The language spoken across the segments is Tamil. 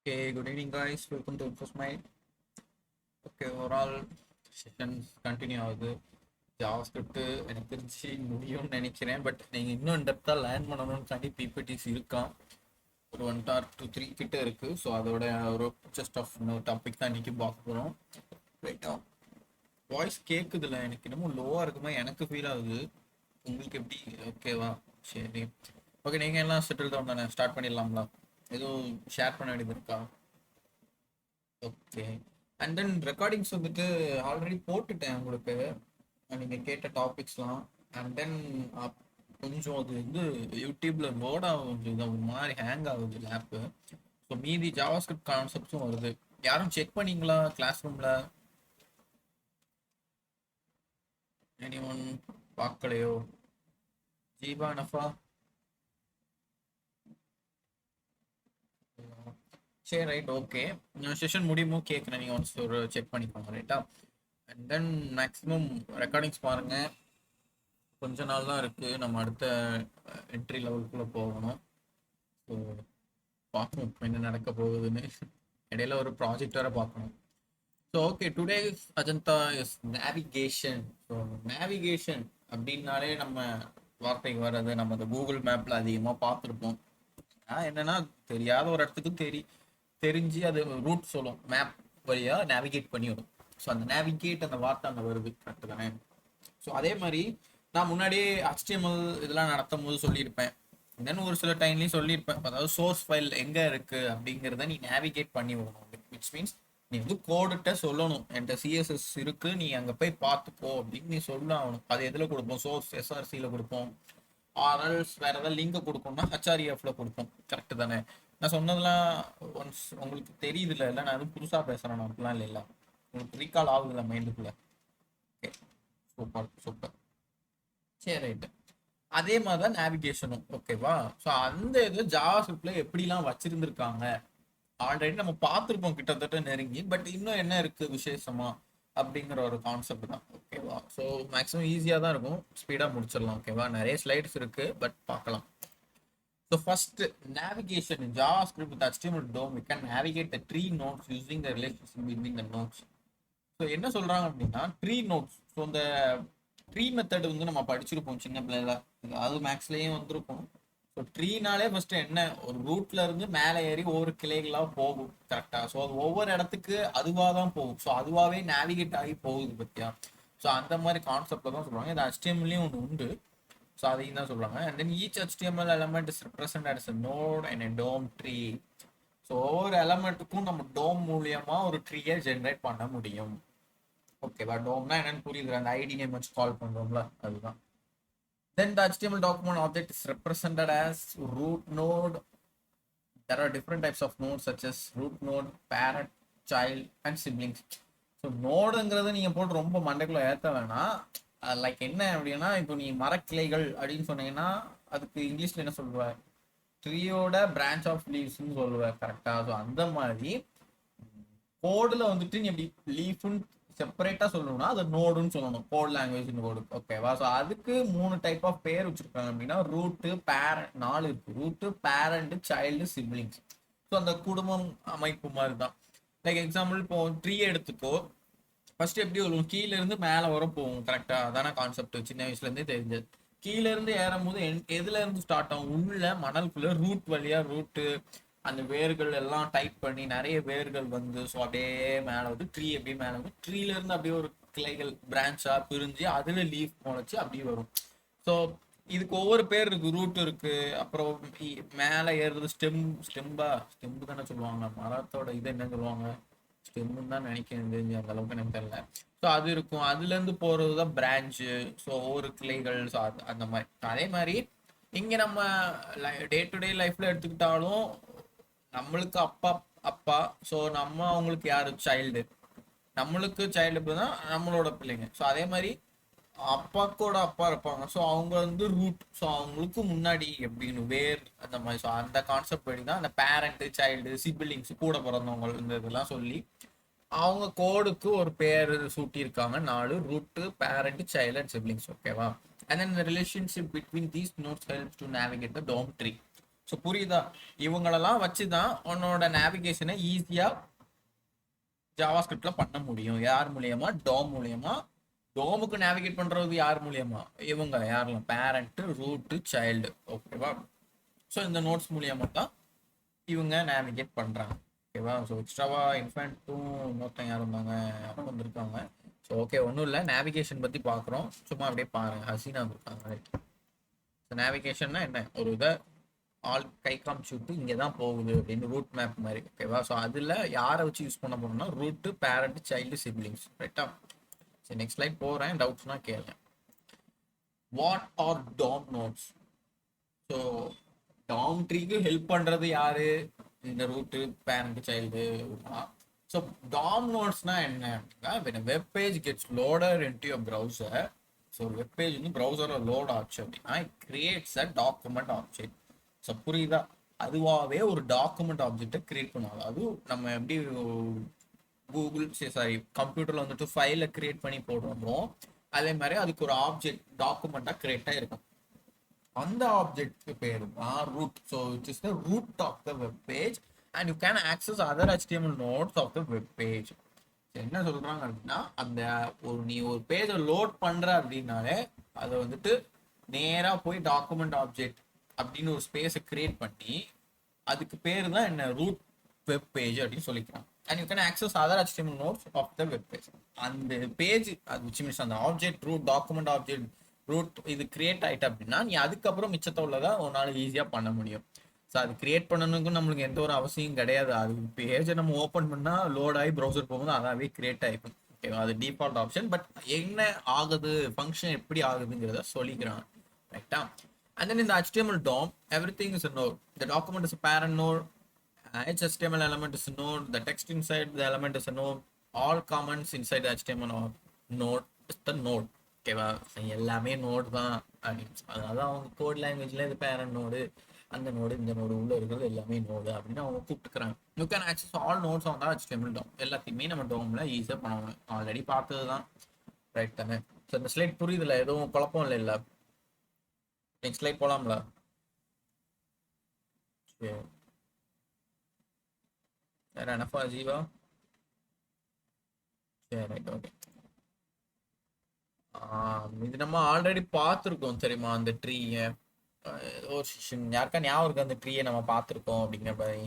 Okay, good evening, guys. Welcome to InfoSmile. Okay, overall sessions continue ஆகுது. ஜாவாஸ்கிரிப்ட் எனக்கு தெரிஞ்சு முடியும்னு நினைக்கிறேன். பட் நீங்கள் இன்னும் டெப்த்தாக லேர்ன் பண்ணணும்னு பிபிடிஸ் இருக்கான். ஒரு 1 or 2 3 கிட்ட இருக்கு. ஸோ அதோட ஒரு ஜஸ்ட் ஆஃப் இன்னொரு டாபிக் தான் இன்னைக்கு பார்க்க போகிறோம். ரைட்டா, வாய்ஸ் கேட்குதுல, எனக்கு இன்னமும் லோவாக இருக்குமா எனக்கு ஃபீல் ஆகுது. உங்களுக்கு எப்படி? ஓகேவா? சரி. ஓகே, நீங்கள் எல்லாம் செட்டில் டவுன் தானே? ஸ்டார்ட் பண்ணிடலாங்களா? எதுவும் ஷேர் பண்ண வேண்டியது இருக்கா? ஓகே. அண்ட் தென் ரெக்கார்டிங்ஸ் வந்துட்டு ஆல்ரெடி போட்டுட்டேன் உங்களுக்கு, நீங்கள் கேட்ட டாபிக்ஸ்லாம். அண்ட் தென் கொஞ்சம் அது வந்து யூடியூப்ல லோட் ஆகும், இது ஒரு மாதிரி ஹேங் ஆகுது லேப்பு. ஸோ மீதி ஜாவாஸ்கிரிப்ட் கான்செப்ட்ஸும் வருது. யாரும் செக் பண்ணீங்களா கிளாஸ் ரூம்ல? எனி ஒன் பார்க்கலையோ? ஜீபா, நஃபா? சரி, ரைட், ஓகே. செஷன் முடியுமோ கேட்குறேன், நீங்கள் ஒன்ஸ் ஒரு செக் பண்ணிக்கோங்க, ரைட்டா? அண்ட் தென் மேக்ஸிமம் ரெக்கார்டிங்ஸ் பாருங்க. கொஞ்ச நாள் தான் இருக்கு, நம்ம அடுத்த என்ட்ரி லெவலுக்குள்ள போகணும். ஸோ பார்க்கணும் என்ன நடக்க போகுதுன்னு. இடையில ஒரு ப்ராஜெக்ட் வேற பார்க்கணும். So okay, today agenda is navigation. So navigation அப்படின்னாலே நம்ம வார்த்தைக்கு வர்றது, நம்ம இந்த கூகுள் மேப்ல அதிகமாக பார்த்துருப்போம். என்னன்னா, தெரியாத ஒரு இடத்துக்கு தெரிஞ்சு அது ரூட் சொல்லும், மேப் வழியா நேவிகேட் பண்ணி வரும். ஸோ அந்த நேவிகேட் அந்த வார்த்தை அங்கே வருது, கரெக்டு தானே? ஸோ அதே மாதிரி நான் முன்னாடியே HTML இதெல்லாம் நடத்தும் போது சொல்லியிருப்பேன். தென் ஒரு சில டைம்லையும் சொல்லியிருப்பேன், அதாவது சோர்ஸ் ஃபைல் எங்கே இருக்குது அப்படிங்கிறத நீ நேவிகேட் பண்ணி விடணும். விச் மீன்ஸ் நீ வந்து கோடுகிட்ட சொல்லணும், என்கிட்ட CSS இருக்கு, நீ அங்கே போய் பார்த்துக்கோ அப்படின்னு நீ சொல்ல ஆகணும். அது எதில் கொடுப்போம்? சோர்ஸ் SRCயில் கொடுப்போம். ஆர்எல்ஸ் வேற ஏதாவது லிங்கை கொடுக்கணும்னா HREFல கொடுப்போம், கரெக்டு தானே? நான் சொன்னதெல்லாம் ஒன்ஸ் உங்களுக்கு தெரியுது இல்லை? நான் எதுவும் புதுசாக பேசுகிறேன், நான் அப்படிலாம் இல்லை. உங்களுக்கு ரீகால் ஆகுதுல்ல மைண்டுக்குள்ள? Okay, super super. சரி, ரைட்டு. அதே மாதிரி தான் நேவிகேஷனும், ஓகேவா? ஸோ அந்த இது ஜாவாஸ்கிரிப்ட்ல எப்படிலாம் வச்சிருந்துருக்காங்க ஆல்ரெடி நம்ம பார்த்துருப்போம் கிட்டத்தட்ட நெருங்கி. பட் இன்னும் என்ன இருக்கு விசேஷமா அப்படிங்கிற ஒரு கான்செப்ட் தான், ஓகேவா? ஸோ மேக்ஸிமம் ஈஸியாக தான் இருக்கும், ஸ்பீடாக முடிச்சிடலாம், ஓகேவா? நிறைய ஸ்லைட்ஸ் இருக்கு, பட் பார்க்கலாம். So first, navigation in JavaScript with HTML DOM, we can navigate the tree nodes using the relationship between the nodes. So என்ன சொல்றாங்க அப்படின்னா, ட்ரீ நோட்ஸ். ஸோ இந்த ட்ரீ மெத்தட் வந்து நம்ம படிச்சிருப்போம் சின்ன பிள்ளைல, அது மேக்ஸ்லயும் வந்திருக்கும். ஸோ ட்ரீனாலே ஃபர்ஸ்ட் என்ன, ஒரு ரூட்ல இருந்து மேலே ஏறி ஒவ்வொரு கிளைகளாக போகும், கரெக்டா? ஸோ அது ஒவ்வொரு இடத்துக்கு அதுவாக தான் போகும். ஸோ அதுவாகவே நேவிகேட் ஆகி போகுது பத்தியா? ஸோ அந்த மாதிரி கான்செப்ட்ல தான் சொல்றாங்க. இது HTMLலையும் ஒன்று உண்டு. ஸோ அதையும் தான் சொல்றாங்க. And then each HTML element is represented as a node and a DOM tree. So ஒவ்வொரு எலமெண்ட்டுக்கும் நம்ம டோம் மூலியமா ஒரு ட்ரீயை ஜென்ரேட் பண்ண முடியும், ஓகேவா? டோம்னா என்னன்னு புரியுது, அந்த ஐடி நேம் வச்சு கால் பண்றோம்ல, அதுதான். Then the HTML document object is represented as root node. There are different types of nodes such as root node, parent, child and siblings. So நோடுங்கிறது நீங்க போட்டு ரொம்ப மண்டைக்குள்ள ஏற்ற வேணாம். லைக் என்ன அப்படின்னா, இப்போ நீ மரக்கிளைகள் அப்படின்னு சொன்னீங்கன்னா அதுக்கு இங்கிலீஷ்ல என்ன சொல்லுவ? ட்ரீயோட பிரான்ச் ஆஃப் லீவ்ஸ்ன்னு சொல்லுவேன், கரெக்டா? ஸோ அந்த மாதிரி கோடுல வந்துட்டு நீ எப்படி லீஃப்னு செப்பரேட்டா சொல்லணும்னா அது நோடுன்னு சொல்லணும், கோட் லாங்குவேஜ் கோடு, ஓகேவா? ஸோ அதுக்கு 3 டைப் ஆஃப் பேர் வச்சிருக்காங்க அப்படின்னா, ரூட்டு, பேரண்ட், 4 இருக்கு. Root, parent, child, siblings. So அந்த குடும்பம் அமைப்பு மாதிரி தான். லைக் எக்ஸாம்பிள், இப்போ ட்ரீ எடுத்துக்கோ. ஃபர்ஸ்ட் எப்படி வரும்? கீழே இருந்து மேலே வர போகும், கரெக்டா? அதான கான்செப்ட், சின்ன வயசுல இருந்தே தெரிஞ்சது. கீழே இருந்து ஏறும் போது எதுல இருந்து ஸ்டார்ட் ஆகும்? உள்ள மணலுக்குள்ள ரூட் வழியா, ரூட்டு அந்த வேர்கள் எல்லாம் டைப் பண்ணி நிறைய வேர்கள் வந்து, ஸோ அப்படியே மேலே வந்து ட்ரீ, அப்படியே மேலே வந்து ட்ரீல இருந்து அப்படியே ஒரு கிளைகள் பிரான்ச்சா பிரிஞ்சு அதுல லீஃப் முளைச்சு அப்படியே வரும். ஸோ இதுக்கு ஒவ்வொரு பேர் இருக்கு. ரூட் இருக்கு, அப்புறம் மேலே ஏறுறது ஸ்டெம்பு தானே சொல்லுவாங்க. மரத்தோட இது என்ன சொல்லுவாங்க? ஸ்டெம்முன்னு தான் நினைக்கிறேன், தெரிஞ்சு அந்த அளவுக்கு எனக்கு தெரியல. ஸோ அது இருக்கும், அதுல இருந்து போறது தான் பிரான்ச்சு. ஸோ ஒவ்வொரு கிளைகள். ஸோ அந்த மாதிரி. அதே மாதிரி இங்க நம்ம டே டு டே லைஃப்ல எடுத்துக்கிட்டாலும், நம்மளுக்கு அப்பா அப்பா, ஸோ நம்ம அவங்களுக்கு யாரு? சைல்டு. நம்மளுக்கு சைல்டு தான் நம்மளோட பிள்ளைங்க. ஸோ அதே மாதிரி அப்பாக்கோட அப்பா இருப்பாங்க, ஸோ அவங்க வந்து ரூட். ஸோ அவங்களுக்கு முன்னாடி எப்படின்னு வேர், அந்த மாதிரி. ஸோ அந்த கான்செப்ட் படி தான் அந்த பேரண்ட், சைல்டு, சிபிலிங்ஸ், கூட பிறந்தவங்க, இந்த இதெல்லாம் சொல்லி அவங்க கோடுக்கு ஒரு பேர் சூட்டியிருக்காங்க. 4: root, parent, child and siblings, ஓகேவா? And then the relationship between these nodes helps to navigate the DOM tree. So புரியுதா? இவங்களெல்லாம் வச்சு தான் உன்னோட நேவிகேஷனை ஈஸியாக ஜாவாஸ்கிரிப்ட்ல பண்ண முடியும். யார் மூலியமா? டோம் மூலியமா. டோமுக்கு நேவிகேட் பண்றது யார் மூலியமா? இவங்க யாரெல்லாம்? Parent, root, child. ஓகேவா? ஸோ இந்த நோட்ஸ் மூலியமா தான் இவங்க நேவிகேட் பண்றாங்க. ஓகேவா? ஸோ எக்ஸ்ட்ராவா இன்ஃபேண்ட்டும் இன்னொருத்தன் யாரும் இருந்தாங்க, யாரும் வந்திருக்காங்க. ஸோ ஓகே, ஒன்றும் இல்லை, நேவிகேஷன் பற்றி பார்க்குறோம். சும்மா அப்படியே பாருங்க. ஹசீனா இருக்காங்க. ஸோ நேவிகேஷன்னா என்ன? ஒரு இதை ஆல் கை காமிச்சுட்டு இங்கே தான் போகுது அப்படின்னு ரூட் மேப் மாதிரி. ஓகேவா? ஸோ அதில் யாரை வச்சு யூஸ் பண்ண போறோம்னா ரூட்டு, பேரண்ட், சைல்டு, சிப்ளிங்ஸ். ரைட்டா? சரி, நெக்ஸ்ட் ஸ்லைட் போகிறேன். டவுட்ஸ்னா கேளுங்க. What are DOM nodes? So DOM ட்ரீக்கு ஹெல்ப் பண்ணுறது யாரு? இந்த root, parent, child. So DOM நோட்ஸ்னா என்ன அப்படின்னா, when a web page gets loaded into your browser, so ஒரு வெப் பேஜ் வந்து ப்ரௌசரில் லோட் ஆச்சு அப்படின்னா it creates a document object. So புரியுதா? அதுவாகவே ஒரு டாக்குமெண்ட் ஆப்ஜெக்டை கிரியேட் பண்ணுவாங்க. அதுவும் நம்ம எப்படி கூகுள் சாரி கம்ப்யூட்டரில் வந்துட்டு ஃபைலை கிரியேட் பண்ணி போடுறோமோ அதே மாதிரி அதுக்கு ஒரு ஆப்ஜெக்ட் டாக்குமெண்ட்டாக கிரியேட் ஆகிருக்கும். அந்த ஆப்ஜெக்ட்க்கு பேர் தான் root. So it is the root of the web page and you can access other HTML nodes of the web page. என்ன சொல்றாங்க அப்படின்னா, அந்த நீ ஒரு பேஜை லோட் பண்ற அப்படின்னாலே அதை வந்துட்டு நேரா போய் டாக்குமெண்ட் ஆப்ஜெக்ட் அப்படின்னு ஒரு ஸ்பேஸை கிரியேட் பண்ணி அதுக்கு பேர் தான் என்ன? ரூட் வெப் பேஜ் அப்படின்னு சொல்லிக்கிறாங்க. And you can access other HTML nodes of the web page. அந்த பேஜ் அது விச் மீன்ஸ் அந்த object root, document object root இது கிரியேட் ஆயிட்டு அப்படின்னா நீ அதுக்கப்புறம் மிச்சத்தை உள்ளதா உன்னால ஈஸியாக பண்ண முடியும். ஸோ அது கிரியேட் பண்ணணுக்கு நம்மளுக்கு எந்த ஒரு அவசியம் கிடையாது. அது பேஜை நம்ம ஓப்பன் பண்ணால் லோட் ஆகி ப்ரௌசர் போகும்போது அதாவே கிரியேட் ஆகிக்கும். ஓகேவா? அது டிஃபால்ட் ஆப்ஷன். பட் என்ன ஆகுது, ஃபங்க்ஷன் எப்படி ஆகுதுங்கிறத சொல்லிக்கிறான். ரைட்டா? And then in the HTML DOM, everything is a node. The document is a parent node. Each HTML element is a node. The text inside the element is a node. All comments inside the HTML node is the node. ஓகேவா? எல்லாமே நோடு தான் அப்படின்னு. அதாவது அவங்க கோட் லாங்குவேஜ்ல இது பேரண்ட் நோடு, அந்த நோடு, இந்த நோடு உள்ள இருக்கிறது எல்லாமே நோடு அப்படின்னு அவங்க கூப்பிட்டுக்கிறாங்க. You can access all nodes on the HTML DOM. எல்லாத்தையுமே நம்ம டோம்ல ஈஸியாக பண்ணுவாங்க. ஆல்ரெடி பார்த்தது தான். ரைட் தானே? ஸோ இந்த ஸ்லைட் புரியுதுல? எதுவும் குழப்பம் இல்லை. நெக்ஸ்ட் ஸ்லைட் போலாம்ல? சரி, வேற என்னப்பா ஜீவா? சரி, ரைட், ஓகே. இது நம்ம ஆல்ரெடி பார்த்துருக்கோம் தெரியுமா அந்த ட்ரீயை? ஒரு யாருக்கா ஞாபகம் இருக்கு அந்த ட்ரீயை நம்ம பார்த்துருக்கோம் அப்படிங்கிற மாதிரி?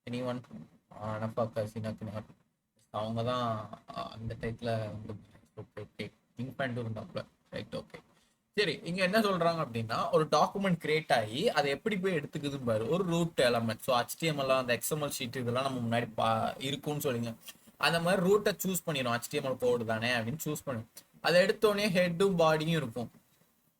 Any one? நப்பா கசினாக்கு அவங்க தான் அந்த டைப்ல திங்க் பண்ணிட்டு இருந்தாப்புல. Right, okay. சரி, இங்க என்ன சொல்றாங்க அப்படின்னா, ஒரு டாக்குமெண்ட் கிரியேட் ஆகி அதை எப்படி போய் எடுத்துக்குதுன்னு பாரு. ஒரு ரூட் எலமெண்ட். ஸோ HTML அந்த XML ஷீட் இதெல்லாம் நம்ம முன்னாடி இருக்கும்னு சொல்லுங்க. அந்த மாதிரி ரூட்டை சூஸ் பண்ணிடும். HTML கோடு தானே அப்படின்னு சூஸ் பண்ணும். அதை எடுத்தோடனே ஹெட்டும் பாடியும் இருக்கும்.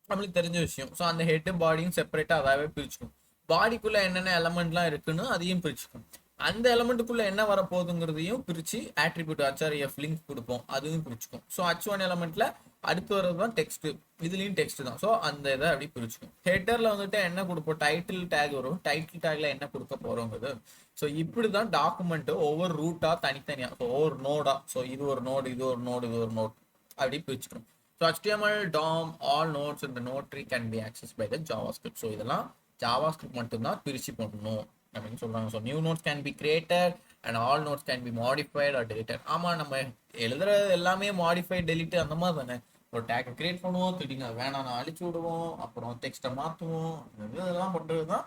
நம்மளுக்கு தெரிஞ்ச விஷயம். ஸோ அந்த ஹெட்டு பாடியும் செப்பரேட்டா அதாவே பிரிச்சுக்கும். பாடிக்குள்ள என்னென்ன எலமெண்ட்லாம் இருக்குன்னு அதையும் பிரிச்சுக்கும். அந்த எலமெண்ட்டுக்குள்ள என்ன வர போகுதுங்கிறதையும் பிரிச்சு ஆட்ரிபியூட் HRF லிங்க் கொடுப்போம், அதுவும் பிரிச்சுக்கும். ஸோ H1 எலமெண்ட்ல அடுத்து வர்றது தான் டெக்ஸ்ட், இதுலயும் டெக்ஸ்ட் தான். ஸோ அந்த இதை அப்படி பிரிச்சுக்கும். ஹெட்டர்ல வந்துட்டு என்ன கொடுப்போம்? டைட்டில் டேக் வரும். டைட்டில் டேக்ல என்ன கொடுக்க போறோங்கிறது. ஸோ இப்படிதான் டாக்குமெண்ட் ஒவ்வொரு ரூட்டா தனித்தனியா, ஒவ்வொரு நோடா. ஸோ இது ஒரு நோடு, இது ஒரு நோடு, இது ஒரு நோட், அப்படி பிரிச்சுக்கணும். So HTML DOM all nodes in the node tree can be accessed by the JavaScript. So இதெல்லாம் JavaScript மட்டும்தான் பிரிச்சு பண்ணணும் அப்படின்னு சொல்றாங்க. So new nodes can be created and all nodes can be modified or deleted. ஆமா, நம்ம எழுதுறது எல்லாமே மாடிஃபைட், டெலிட் அந்த மாதிரி தானே. ஒரு டேக்கை கிரியேட் பண்ணுவோம், திடீர்னு வேணாம் நான் அழிச்சு விடுவோம், அப்புறம் டெக்ஸ்ட்டை மாற்றுவோம். இதெல்லாம் பண்ணுறது தான்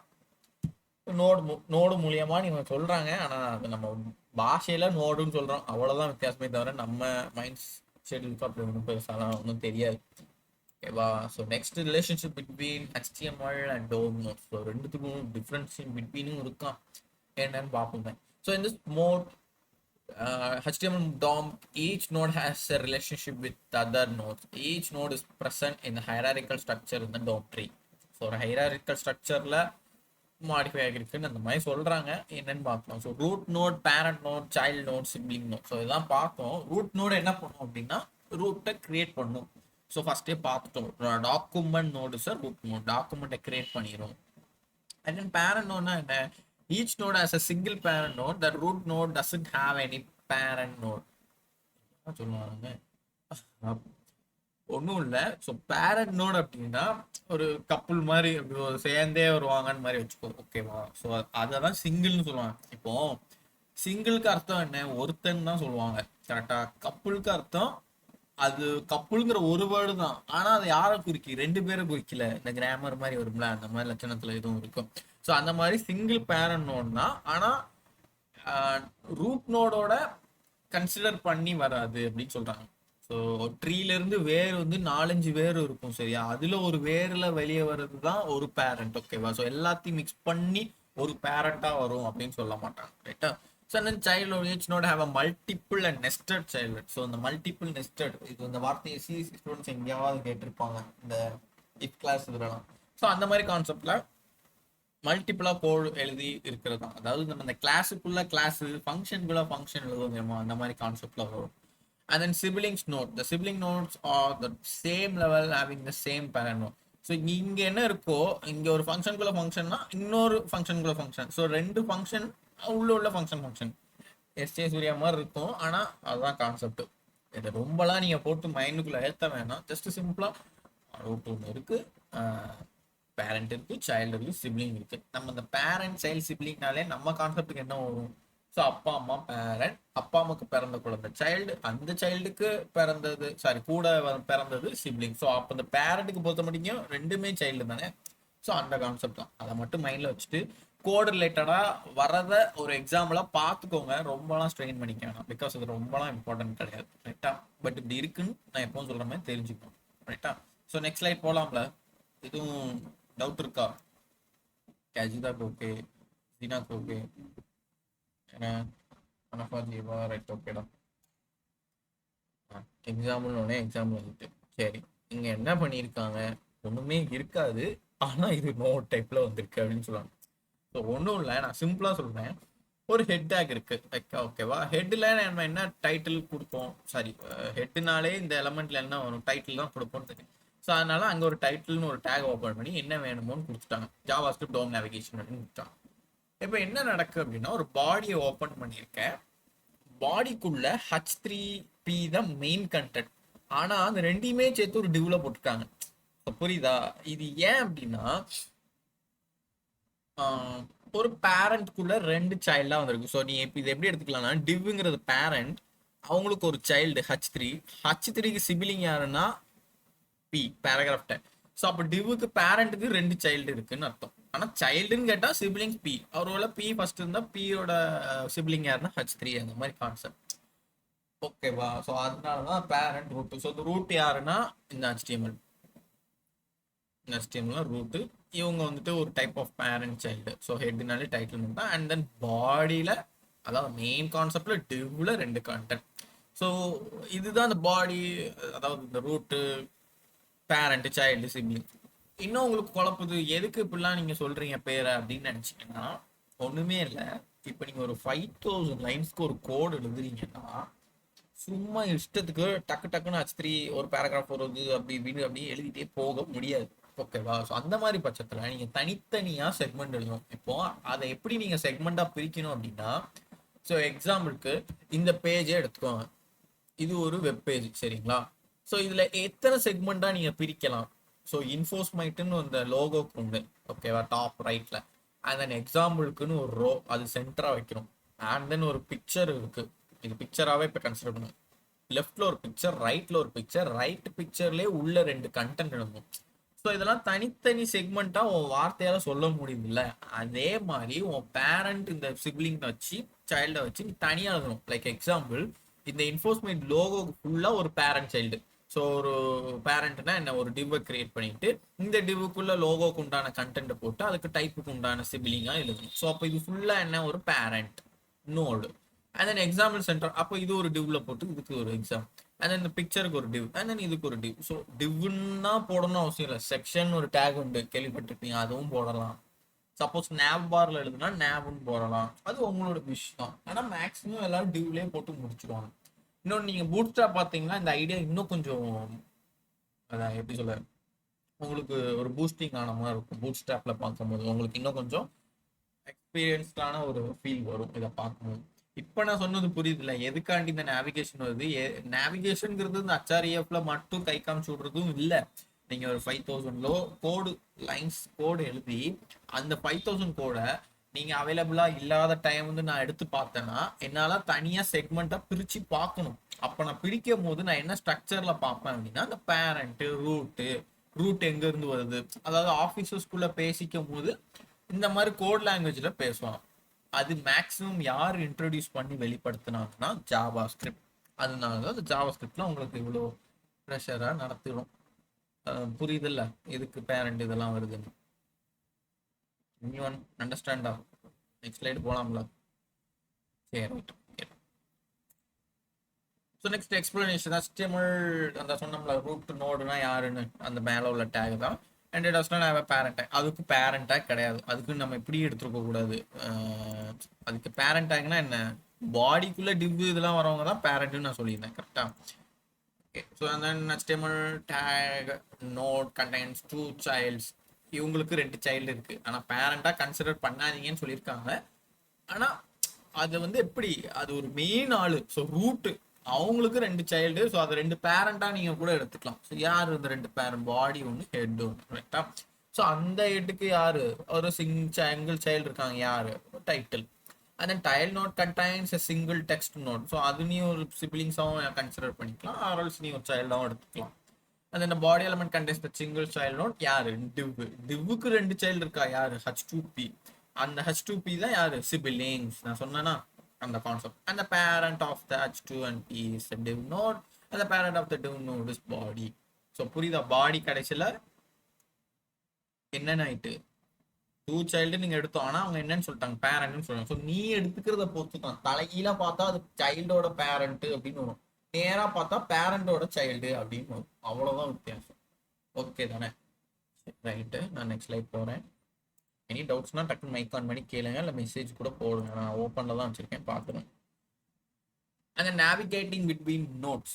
நோடு மூலியமா நீங்க சொல்றாங்க. ஆனா அது நம்ம பாஷையில நோடுன்னு சொல்றோம், அவ்வளவுதான் வித்தியாசமே தவிர நம்ம மைண்ட் ஷெட்யூலுக்கு அப்படி ஒன்றும் பெருசாலாம் ஒன்றும் தெரியாது. ஓகேவா? So next relationship between HTML and DOM notes. So ரெண்டுத்துக்கும் டிஃப்ரென்ஸ் பிட்வீனும் இருக்கான், என்னன்னு பார்ப்போங்க. ஸோ இந்த mode HTML DOM, each node has a relationship with the other nodes. Each node is present in the hierarchical structure in the DOM tree. So ஒரு ஹைராரிக்கல் ஸ்ட்ரக்சர்ல மாடிஃபை ஆகிருக்குன்னு அந்த மாதிரி சொல்றாங்க. என்னன்னு பார்க்கலாம். So root node, parent node, child node, sibling node. So இதெல்லாம் பார்த்தோம். ரூட் நோட் என்ன பண்ணும் அப்படின்னா ரூட்டை கிரியேட் பண்ணும். ஸோ ஃபர்ஸ்டே பார்த்துட்டோம். Document node sir root node டாக்குமெண்ட்டை கிரியேட் பண்ணிடும். அண்ட் தென் பேரண்ட் நோட்னா என்ன? Each node has a single parent node. That root node doesn't have any parent node சொல்லுவாங்க. ஒன்றும் இல்லை. ஸோ பேரண்ட் நோட் அப்படின்னா ஒரு கப்புள் மாதிரி அப்படி ஒரு சேர்ந்தே வருவாங்கன்னு மாதிரி வச்சுக்கோ, ஓகேவா? ஸோ அதை தான் சிங்கிள்னு சொல்லுவாங்க. இப்போ சிங்கிளுக்கு அர்த்தம் என்ன? ஒருத்தன் தான் சொல்லுவாங்க, கரெக்டா? கப்புளுக்கு அர்த்தம் அது கப்புளுங்கிற ஒரு வேர்டு தான், ஆனா அதை யாரை குறிக்கி? ரெண்டு பேரை குறிக்கல. இந்த கிராமர் மாதிரி வரும்ல, அந்த மாதிரி லட்சணத்துல எதுவும் இருக்கும். ஸோ அந்த மாதிரி சிங்கிள் பேரண்ட் நோட் தான், ஆனா ரூட் நோடோட கன்சிடர் பண்ணி வராது அப்படின்னு சொல்றாங்க. ஸோ ட்ரீல இருந்து வேர் வந்து 4-5 வேர் இருக்கும், சரியா? அதுல ஒரு வேர்ல வெளியே வர்றது தான் ஒரு பேரண்ட், ஓகேவா? ஸோ எல்லாத்தையும் மிக்ஸ் பண்ணி ஒரு பேரண்டா வரும் அப்படின்னு சொல்ல மாட்டாங்க, ரைட்டா? ஸோ அந்த child each node have a multiple and nested child. So இந்த மல்டிபிள் நெஸ்டட், இது இந்த வார்த்தையை சிஎஸ்சி ஸ்டூடெண்ட்ஸ் எங்கேயாவது கேட்டிருப்பாங்க இந்த இஃப் கிளாஸ் இதெல்லாம். ஸோ அந்த மாதிரி கான்செப்ட்ல மல்டிபிளா கோடு எழுதி இருக்கிறது தான். அதாவது நம்ம இந்த கிளாஸுக்குள்ள கிளாஸ், ஃபங்க்ஷனுக்குள்ள ஃபங்க்ஷன் எழுதுவோம், அந்த மாதிரி கான்செப்ட்ல வரும். And then siblings node. The sibling nodes are the same level having the same parent node. So இங்க என்ன இருக்கோ, இங்க ஒரு ஃபங்க்ஷனுக்குள்ள ஃபங்க்ஷன்னா இன்னொரு ஃபங்க்ஷனுக்குள்ள ஃபங்க்ஷன். ஸோ ரெண்டு ஃபங்க்ஷன் உள்ள ஃபங்க்ஷன் எஸ்ஏ சூர்யா மாதிரி இருக்கும். ஆனா அதுதான் கான்செப்ட். இதை ரொம்பலாம் நீங்க போட்டு மைண்டுக்குள்ள ஏற்ற வேணாம். ஜஸ்ட் சிம்பிளா ரூட் ஒன்று இருக்கு, பேரண்ட் இருக்கு, சைல்டு இருக்கு, சிப்ளிங் இருக்கு. நம்ம இந்த பேரண்ட் சைல்டு சிப்ளிங்னாலே நம்ம கான்செப்டுக்கு என்ன வரும்? ஸோ அப்பா அம்மா பேரண்ட், அப்பா அம்மாவுக்கு பிறந்த குழந்தை சைல்டு, அந்த சைல்டுக்கு பிறந்தது கூட பிறந்தது சிப்ளிங். ஸோ அப்போ இந்த பேரண்ட்டுக்கு பொறுத்த மட்டும் ரெண்டுமே சைல்டு தானே. ஸோ அந்த கான்செப்ட் தான். அதை மட்டும் மைண்ட்ல வச்சுட்டு கோட் ரிலேட்டடா வரத ஒரு எக்ஸாம்பிளா பார்த்துக்கோங்க. ரொம்பலாம் ஸ்ட்ரெயின் பண்ணிக்க வேணாம், பிகாஸ் அது ரொம்பலாம் இம்பார்ட்டன்ட் கிடையாது, ரைட்டா? பட் இப்படி இருக்குன்னு நான் எப்பவும் சொல்ற மாதிரி தெரிஞ்சுக்கணும், ரைட்டா? ஸோ நெக்ஸ்ட் ஸ்லைட் போகலாம்ல. எதுவும் டவுட் இருக்கா? அஜிதாக்கு ஓகே, ஜீனாக்கு ஓகே, ஏன்னா அனஃபா ஜீவா, ரைட், ஓகேடா. எக்ஸாம்பிள் ஒன்னே எக்ஸாம்பிள் வந்துட்டு சரி. இங்க என்ன பண்ணியிருக்காங்க? ஒண்ணுமே இருக்காது, ஆனா இது நோட் டைப்ல வந்திருக்கு அப்படின்னு சொல்லுவாங்க. ஸோ ஒன்றும் இல்லை, நான் சிம்பிளா சொல்றேன். ஒரு ஹெட் டேக் இருக்கு, ஓகேவா? ஹெட்ல நம்ம என்ன டைட்டில் கொடுப்போம்? சாரி, ஹெட்னாலே இந்த எலமெண்ட்ல என்ன வரும்? டைட்டில் தான் கொடுப்போம்னு தெரியும். ஸோ அதனால அங்க ஒரு டைட்டில்னு ஒரு டேக் ஓப்பன் பண்ணி என்ன வேணுமோன்னு கொடுத்துட்டாங்க. ஜாவா ஸ்கிரிப்ட் டோம் நேவிகேஷன் அப்படின்னு கொடுத்தாங்க. இப்போ என்ன நடக்கு அப்படின்னா, ஒரு பாடியை ஓப்பன் பண்ணியிருக்கேன். பாடிக்குள்ள H3P தான் மெயின் கண்டென்ட். ஆனா அந்த ரெண்டையுமே சேர்த்து ஒரு டிவ்ல போட்டுருக்காங்க. புரியுதா? இது ஏன் அப்படின்னா, ஒரு பேரண்ட்குள்ள ரெண்டு சைல்டா வந்திருக்கு. ஸோ நீ இப்போ இது எப்படி எடுத்துக்கலாம்னா, டிவ்ங்கிறது பேரண்ட், அவங்களுக்கு ஒரு சைல்டு H3. H3க்கு சிபிலிங் யாருன்னா பி, பேராகிராஃப் 10. ஸோ அப்போ டிவ்வுக்கு பேரண்ட்டுக்கு ரெண்டு சைல்டு இருக்குன்னு அர்த்தம். ஆனால் சைல்டுன்னு கேட்டால் சிபிலிங்ஸ் பி. அவரோட பி ஃபர்ஸ்ட் இருந்தால் பியோட சிபிலிங் யாருன்னா H3, அந்த மாதிரி கான்செப்ட், ஓகேவா? ஸோ அதனால தான் பேரண்ட் ரூட். ஸோ இந்த ரூட் யாருன்னா இந்த HTML ரூட்டு. இவங்க வந்துட்டு ஒரு type of parent child. So ஹெட்னாலே டைட்டில் தான். அண்ட் தென் பாடியில், அதாவது மெயின் கான்செப்ட்ல டிவ்ல ரெண்டு கண்டென்ட். ஸோ இதுதான் இந்த பாடி, அதாவது இந்த ரூட்டு, பேரண்ட், சைல்டு, சிப்ளிங். இன்னும் உங்களுக்கு குழப்புது, எதுக்கு இப்படிலாம் நீங்க சொல்றீங்க பேரை அப்படின்னு நினைச்சீங்கன்னா, ஒண்ணுமே இல்லை. இப்போ நீங்க ஒரு 5000 லைன்ஸ்க்கு ஒரு கோடு எழுதுறீங்கன்னா, சும்மா இஷ்டத்துக்கு டக்கு டக்குன்னு H3 ஒரு பேராகிராஃப் வருது அப்படி இப்படின்னு அப்படி எழுதிட்டே போக முடியாது, ஓகேவா? ஸோ அந்த மாதிரி பட்சத்தில் நீங்கள் தனித்தனியாக செக்மெண்ட் எழுதணும். இப்போ அதை எப்படி நீங்கள் செக்மெண்ட்டாக பிரிக்கணும் அப்படின்னா, ஸோ எக்ஸாம்பிளுக்கு இந்த பேஜே எடுத்துக்கோங்க. இது ஒரு வெப் பேஜ், சரிங்களா? ஸோ இதில் எத்தனை செக்மெண்ட்டாக நீங்கள் பிரிக்கலாம்? ஸோ இன்ஃபோஸ்மைட்டுன்னு அந்த லோகோக்கு உண்டு, ஓகேவா? டாப் ரைட்டில். அண்ட் தென் எக்ஸாம்பிளுக்குன்னு ஒரு ரோ, அது சென்டராக வைக்கணும். அண்ட் தென் ஒரு பிக்சர் இருக்குது, இது பிக்சராகவே இப்போ கன்சிடர் பண்ணுங்க. லெஃப்ட்ல ஒரு பிக்சர், ரைட்ல ஒரு பிக்சர், ரைட் பிக்சர்லேயே உள்ள ரெண்டு கண்டென்ட் எழுதணும். ஸோ இதெல்லாம் தனித்தனி செக்மெண்ட்டா உன் வார்த்தையால சொல்ல முடியுது இல்ல? அதே மாதிரி உன் பேரண்ட் இந்த சிப்ளிங் வச்சு, சைல்டை வச்சு நீ தனியா எழுதணும். லைக் எக்ஸாம்பிள், இந்த இன்ஃபோர்ஸ்மெண்ட் லோகோ ஃபுல்லா ஒரு பேரண்ட் சைல்டு. ஸோ ஒரு பேரண்ட்னா என்ன, ஒரு டிவ்வை கிரியேட் பண்ணிட்டு இந்த டிவ்வுக்குள்ள லோகோக்கு உண்டான கண்டென்ட் போட்டு அதுக்கு டைப்புக்கு உண்டான சிபிலிங்கா எழுதணும். ஸோ அப்போ இது ஃபுல்லா என்ன, ஒரு parent node. And then example centre, அப்போ இது ஒரு டிவ்ல போட்டு இதுக்கு ஒரு எக்ஸாம். அண்ட் தென் இந்த பிக்சருக்கு ஒரு டிவ், அண்ட் தென் இதுக்கு ஒரு டிவ். ஸோ டிவ்னா போடணும் அவசியம் இல்லை. செக்ஷன் ஒரு டேக் உண்டு, கேள்விப்பட்டிருப்பீங்க, அதுவும் போடலாம். சப்போஸ் நேவ் பார்ல எழுதுனா நேவ்னு போடலாம், அது உங்களோட விஷ் தான். ஆனால் மேக்ஸிமம் எல்லாரும் டிவ்லேயே போட்டு முடிச்சிருவாங்க. இன்னொன்று, நீங்கள் பூட்ஸ்ட்ராப் பார்த்தீங்கன்னா இந்த ஐடியா இன்னும் கொஞ்சம், அதான் எப்படி சொல்ல, உங்களுக்கு ஒரு பூஸ்டிங் ஆன மாதிரி இருக்கும். பூட்ஸ்ட்ராப்ல பார்க்கும்போது உங்களுக்கு இன்னும் கொஞ்சம் எக்ஸ்பீரியன்ஸ்டான ஒரு ஃபீல் வரும் இதை பார்க்கும்போது. இப்ப நான் சொன்னது புரியுதுல்ல எதுக்காண்டி இந்த நேவிகேஷன் வருது. நேவிகேஷன்ங்கிறது இந்த HREFல மட்டும் கை காமிச்சு விடுறதும் இல்ல. நீங்க ஒரு 5000 கோடு லைன்ஸ் கோடு எழுதி அந்த 5000 கோட நீங்க அவைலபிளா இல்லாத டைம் வந்து நான் எடுத்து பார்த்தேன்னா என்னால தனியா செக்மெண்டா பிரிச்சு பார்க்கணும். அப்ப நான் பிரிக்கும் போது நான் என்ன ஸ்ட்ரக்சர்ல பார்ப்பேன் அப்படின்னா அந்த பேரண்ட் ரூட் எங்க இருந்து வருது. அதாவது ஆபீசர்ஸ்குள்ள பேசிக்கும் போது இந்த மாதிரி கோட் லாங்குவேஜ்ல பேசுவாங்க. அது மேக்ஸிமம் யார் இன்ட்ரோடியூஸ் பண்ணி வெளிப்படுத்தினாங்கன்னா ஜாவா ஸ்கிரிப்ட். அதனால தான் அந்த ஜாவா ஸ்கிரிப்ட்ல உங்களுக்கு இவ்வளோ ப்ரெஷரா நடத்திடும். புரியுதுல்ல எதுக்கு பேரண்ட் இதெல்லாம் வருதுன்னு. எனி ஒன் அண்டர்ஸ்டாண்டா? நெக்ஸ்ட் ஸ்லைடு போலாம்ல? சரி. ஸோ நெக்ஸ்ட் எக்ஸ்பிளனேஷன் HTML அந்த சொன்னோம்ல ரூட் நோடுனா யாருன்னு அந்த மேலே உள்ள டேக் தான். And it has not have a parent take. அதுக்கு பேரண்ட் டேக் கிடையாது. அதுக்கு நம்ம இப்படி எடுத்துருக்க கூடாது. அதுக்கு பேரண்ட் டேக்னா என்ன, பாடிக்குள்ள டிவ் இதெல்லாம் வரவங்க தான் பேரண்ட்னு நான் சொல்லியிருந்தேன் கரெக்டா. Okay. So then HTML tag node contains 2 childs. இவங்களுக்கு 2 சைல்டு இருக்கு. ஆனால் பேரண்டா கன்சிடர் பண்ணாதீங்கன்னு சொல்லியிருக்காங்க. ஆனா அது வந்து எப்படி, அது ஒரு மெயின் ஆளு. ஸோ ரூட் அவங்களுக்கு 2 சைல்டு. ஸோ அது 2 பேரண்டா நீங்க கூட எடுத்துக்கலாம். ஸோ யார் இந்த 2 பேரண்ட், பாடி ஒன்று ஹெட் ஒன்று கரெக்டா. ஸோ அந்த ஹெட்டுக்கு யாரு ஒரு சிங்கிள் சைல்டு இருக்காங்க, யாரு title. and then tile node contains a single text node. So அது நீ ஒரு சிப்ளிங்ஸாகவும் கன்சிடர் பண்ணிக்கலாம், ஆர் எல்ஸ் நீ ஒரு சைல்டாகவும் எடுத்துக்கலாம். and then the body element contains the single child node. யாரு divக்கு 2 சைல்டு இருக்கா, யாரு h2p. அந்த h2p தான் யாரு siblings நான் சொன்னேன்னா அந்த concept. and the parent of the h2 and p is a div node and the parent of the div node is body. So புரியுதா, பாடி கடைசியில் என்னென்ன ஆயிட்டு 2 சைல்டு நீங்க எடுத்தோம். ஆனா அவங்க என்னன்னு சொல்லிட்டாங்க, பேரண்ட்னு சொல்லுவாங்க. ஸோ நீ எடுத்துக்கிறத பொறுத்து தான். தலைகீழ பார்த்தா அது சைல்டோட பேரண்ட் அப்படின்னு வரும், நேரா பார்த்தா பேரண்டோட சைல்டு அப்படின்னு வரும். அவ்வளவுதான் வித்தியாசம். ஓகே தானே? ரைட்டு. நான் நெக்ஸ்ட் ஸ்லைட் போறேன். எனி டவுட்ஸ்னா டக்குன்னு மைக் ஆன் பண்ணி கேளுங்க, இல்லை மெசேஜ் கூட போடுங்க. நான் ஓப்பனில் தான் வச்சிருக்கேன், பார்க்குறேன். And then navigating between nodes.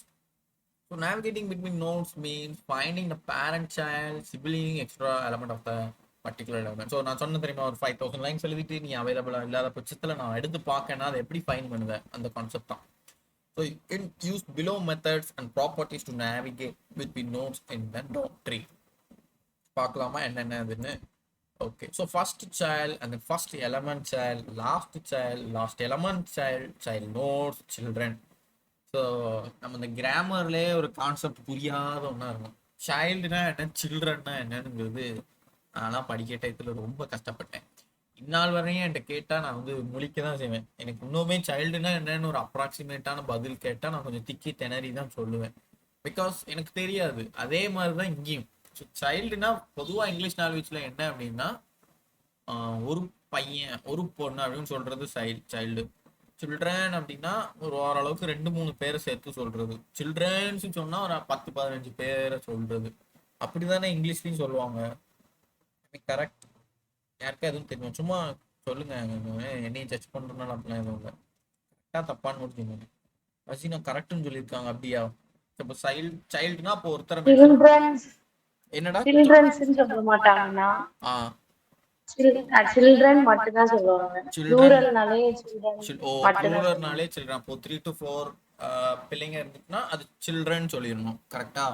So navigating between nodes means finding the parent child sibling extra element of the particular element. So நான் சொன்ன தெரியுமா, ஒரு 5000 லைன்ஸ் எழுதிட்டு நீ அவைலபிளாக இல்லாத பட்சத்தில் நான் எடுத்து பார்க்கேன்னா அதை எப்படி ஃபைன் பண்ணுவேன், அந்த கான்செப்ட் தான். So you can use below methods and properties to navigate between nodes in the node tree. பார்க்கலாமா என்னென்ன அதுன்னு? Okay. So first child and then first element child, last element child nodes, children. So நம்ம இந்த கிராமர்லேயே ஒரு கான்செப்ட் புரியாத ஒன்றா இருக்கும். சைல்டுனா என்ன, சில்ட்ரன்னா என்னங்கிறது நான்லாம் படிக்க டயத்தில் ரொம்ப கஷ்டப்பட்டேன். இந்நாள் வரையும் என்கிட்ட கேட்டால் நான் வந்து முழிக்க தான் செய்வேன். எனக்கு இன்னுமே சைல்டுனா என்னன்னு ஒரு அப்ராக்சிமேட்டான பதில் கேட்டால் நான் கொஞ்சம் திக்கி திணறி தான் சொல்லுவேன். பிகாஸ் எனக்கு தெரியாது. அதே மாதிரி தான் இங்கேயும். ஸோ சைல்டுனா பொதுவாக இங்கிலீஷ் லாங்குவேஜில் என்ன அப்படின்னா ஒரு பையன் ஒரு பொண்ணு அப்படின்னு சொல்றது சைல்டு. சில்ட்ரன் அப்படின்னா ஒரு ஓரளவுக்கு 2-3 பேரை சேர்த்து சொல்றது. சில்ட்ரன்ஸ் சொன்னா ஒரு 10-15 பேரை சொல்றது. அப்படிதானே இங்கிலீஷ்லயும் சொல்லுவாங்க. கரெக்ட்? யாருக்கா எதுவும் தெரியும்? சும்மா சொல்லுங்க. என்னையும் ஜட்ஜ் பண்றதுனால அப்படிலாம் எதுவும் இல்லை. கரெக்டா தப்பான்னு முடிச்சுங்க. ரசினா கரெக்ட்னு சொல்லியிருக்காங்க. அப்படியா? இப்போ சைல்டுனா இப்போ ஒருத்தர் என்னடா சொல்ல மாட்டாங்கன்னா சில்ட்ரன் மட்டும் தான் சொல்லுவாங்க. ப்ளூரல்னாலே சில்ட்ரன். அப்போ 3 to 4 பிள்ளைங்க இருந்துச்சுன்னா அது சில்ட்ரன் சொல்லிடணும். கரெக்டா?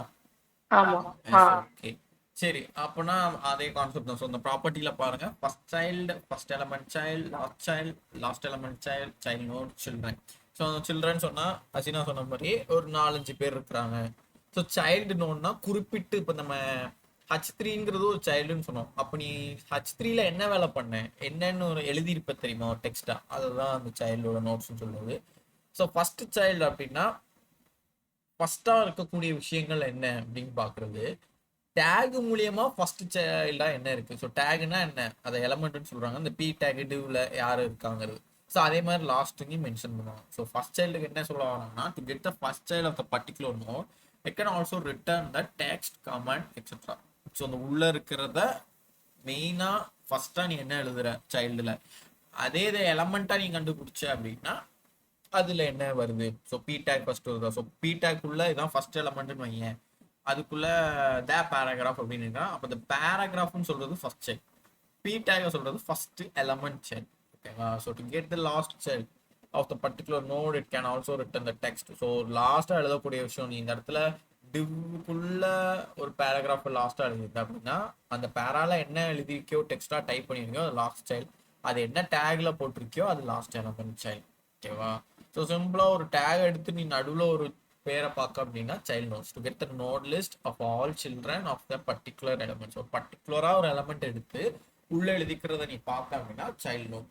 ஆமா. ஓகே சரி. அப்போனா அதே கான்செப்ட் தான். ஸோ இந்த ப்ராப்பர்ட்டியில பாருங்க, first child, first element child, last element child node, children. So children சொன்னா அசினா சொன்ன மாதிரி ஒரு 4-5 பேர் இருக்கிறாங்க. ஸோ சைல்டு நோட்னா குறிப்பிட்டு இப்போ நம்ம H3ங்கிறது ஒரு சைல்டுன்னு சொன்னோம். அப்போ நீ H3ல என்ன வேலை பண்ண என்னன்னு ஒரு எழுதியிருப்ப தெரியுமா, ஒரு டெக்ஸ்டா, அதுதான் அந்த சைல்டோட நோட்ஸ்ன்னு சொல்லுவது. ஸோ ஃபர்ஸ்ட் சைல்டு அப்படின்னா ஃபர்ஸ்டா இருக்கக்கூடிய விஷயங்கள் என்ன அப்படின்னு பாக்குறது. டேக் மூலியமா ஃபர்ஸ்ட் சைல்டா என்ன இருக்கு. ஸோ டேக்னா என்ன, அதை எலமெண்ட்னு சொல்றாங்க. இந்த பி டேக் டிவ்ல யாரு இருக்காங்கிறது. ஸோ அதே மாதிரி லாஸ்ட்டுங்க மென்ஷன் பண்ணுவாங்க. ஸோ ஃபர்ஸ்ட் சைல்டுக்கு என்ன சொல்லுவாங்கன்னா, to get the first child of the particular node it can also return the text, command, etc. So அந்த உள்ள இருக்கிறத மெயினா ஃபர்ஸ்டா நீ என்ன எழுதுற சைல்டுல, அதே இதை எலமெண்டா நீ கண்டுபிடிச்ச அப்படின்னா அதுல என்ன வருது. ஸோ பி டேக் ஃபர்ஸ்ட் வருதா. ஸோ பி டேக் உள்ள இதான் ஃபர்ஸ்ட் எலமெண்ட்னு வைங்க. அதுக்குள்ள த பேராகிராஃப் அப்படின்னு. அப்போ இந்த பேராகிராஃப்னு சொல்றது ஃபர்ஸ்ட் சைல்டு, பி டேக் சொல்றது ஃபர்ஸ்ட் எலமெண்ட் சைல்டு. ஓகேவா? So to get the last child of the particular node it can also return the text. So லாஸ்ட்டாக எழுதக்கூடிய விஷயம், நீ இந்த இடத்துல டிவ்க்குள்ள ஒரு பேராகிராஃப் லாஸ்ட்டாக எழுதிருக்க அப்படின்னா அந்த பேரால என்ன எழுதிருக்கியோ டெக்ஸ்ட்டாக டைப் பண்ணியிருக்கியோ அது லாஸ்ட் சைல்டு, அது என்ன டேக்ல போட்டிருக்கியோ அது லாஸ்ட் எலமெண்ட் சைல்டு. ஓகேவா? ஸோ சிம்பிளாக ஒரு டேக் எடுத்து நீ நடுவில் ஒரு பேரை பார்க்க அப்படின்னா child nodes to get the node list of all children of the particular element. So பர்டிகுலராக ஒரு எலமெண்ட் எடுத்து உள்ள எழுதிக்கிறத நீ பார்க்க அப்படின்னா சைல்ட் நோட்.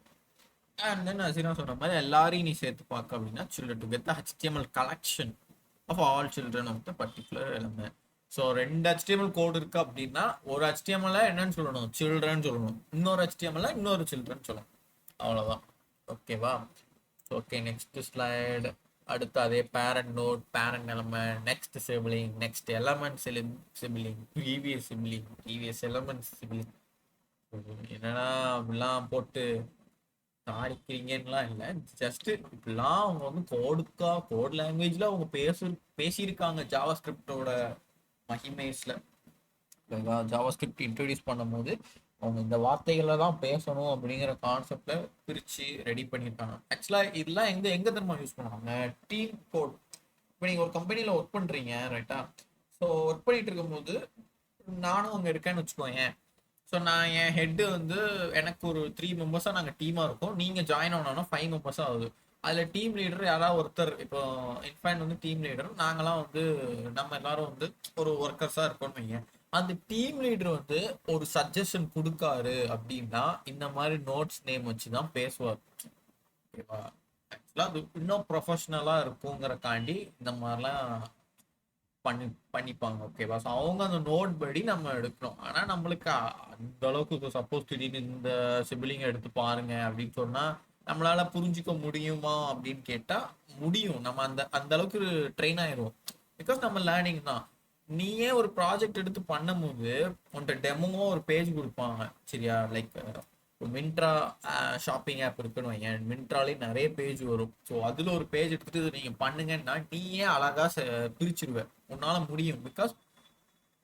அண்ட் தென் அசினா சொன்ன மாதிரி எல்லாரையும் நீ சேர்த்து பார்க்க அப்படின்னா children to get the HTML collection of all children of the particular element. So 2 HTML code இருக்கு அப்படின்னா ஒரு HTML என்னன்னு சொல்லணும், சில்ட்ரன் சொல்லணும். இன்னொரு HTML இன்னொரு சில்ட்ரன் சொல்லணும். அவ்வளோதான். ஓகேவா? Okay, next slide. அடுத்து அதே parent node, parent element, next sibling, next element sibling, previous sibling, previous element sibling. என்னன்னா அப்படிலாம் போட்டு தாடிக்கிறீங்கலாம் இல்லை, ஜஸ்ட் இப்படிலாம் அவங்க வந்து கோட் லாங்குவேஜ்ல அவங்க பேசியிருக்காங்க ஜாவா ஸ்கிரிப்டோட மகிமேஸ்ல. ஜாவா ஸ்கிரிப்ட் இன்ட்ரடியூஸ் பண்ணும்போது அவங்க இந்த வார்த்தைகளை தான் பேசணும் அப்படிங்கிற கான்செப்டை பிரித்து ரெடி பண்ணியிருக்காங்க. ஆக்சுவலாக இதெல்லாம் எங்கே திரும்ப யூஸ் பண்ணுவாங்க, டீம் கோட். இப்போ நீங்கள் ஒரு கம்பெனியில் ஒர்க் பண்ணுறீங்க ரைட்டா? ஸோ ஒர்க் பண்ணிட்டு இருக்கும்போது நானும் அங்கே இருக்கேன்னு வச்சுக்கோங்க. ஸோ நான் என் ஹெட்டு வந்து எனக்கு ஒரு 3 மெம்பர்ஸாக நாங்கள் டீமாக இருக்கோம். நீங்கள் ஜாயின் ஆனோன்னா 5 மெம்பர்ஸாக ஆகுது. அதில் டீம் லீடர் யாராவது ஒருத்தர், இப்போ இன்ஃபேண்ட் வந்து டீம் லீடர், நாங்களாம் வந்து நம்ம எல்லாரும் வந்து ஒரு ஒர்க்கர்ஸாக இருக்கோம்னு வைங்க. அந்த டீம் லீடர் வந்து ஒரு சஜஷன் கொடுக்காரு அப்படின்னா இந்த மாதிரி நோட்ஸ் நேம் வச்சு தான் பேசுவார். ஓகேவா? ஆக்சுவலாக அது இன்னும் ப்ரொஃபஷ்னலாக இருக்குங்கிறக்காண்டி இந்த மாதிரிலாம் பண்ணிப்பாங்க. ஓகேவா? ஸோ அவங்க அந்த நோட் படி நம்ம எடுக்கணும். ஆனால் நம்மளுக்கு அந்த அளவுக்கு சப்போஸ் திடீர்னு இந்த சிபிலிங் எடுத்து பாருங்க அப்படின்னு சொன்னால் நம்மளால புரிஞ்சிக்க முடியுமா அப்படின்னு கேட்டால் முடியும். நம்ம அந்த அந்த அளவுக்கு ட்ரெயின் ஆயிடுவோம். பிகாஸ் நம்ம லேர்னிங் தான். நீயே ஒரு ப்ராஜெக்ட் எடுத்து பண்ணும்போது உன்கிட்ட டெமோவோ ஒரு பேஜ் கொடுப்பாங்க, சரியா? லைக் மின்ட்ரா ஷாப்பிங் ஆப் இருக்குன்னு வைங்க, மின்ட்ராலேயே நிறைய பேஜ் வரும். ஸோ அதில் ஒரு பேஜ் எடுத்துகிட்டு நீங்கள் பண்ணுங்கன்னா நீயே அழகாக பிரிச்சுடுவேன், உன்னால் முடியும். பிகாஸ்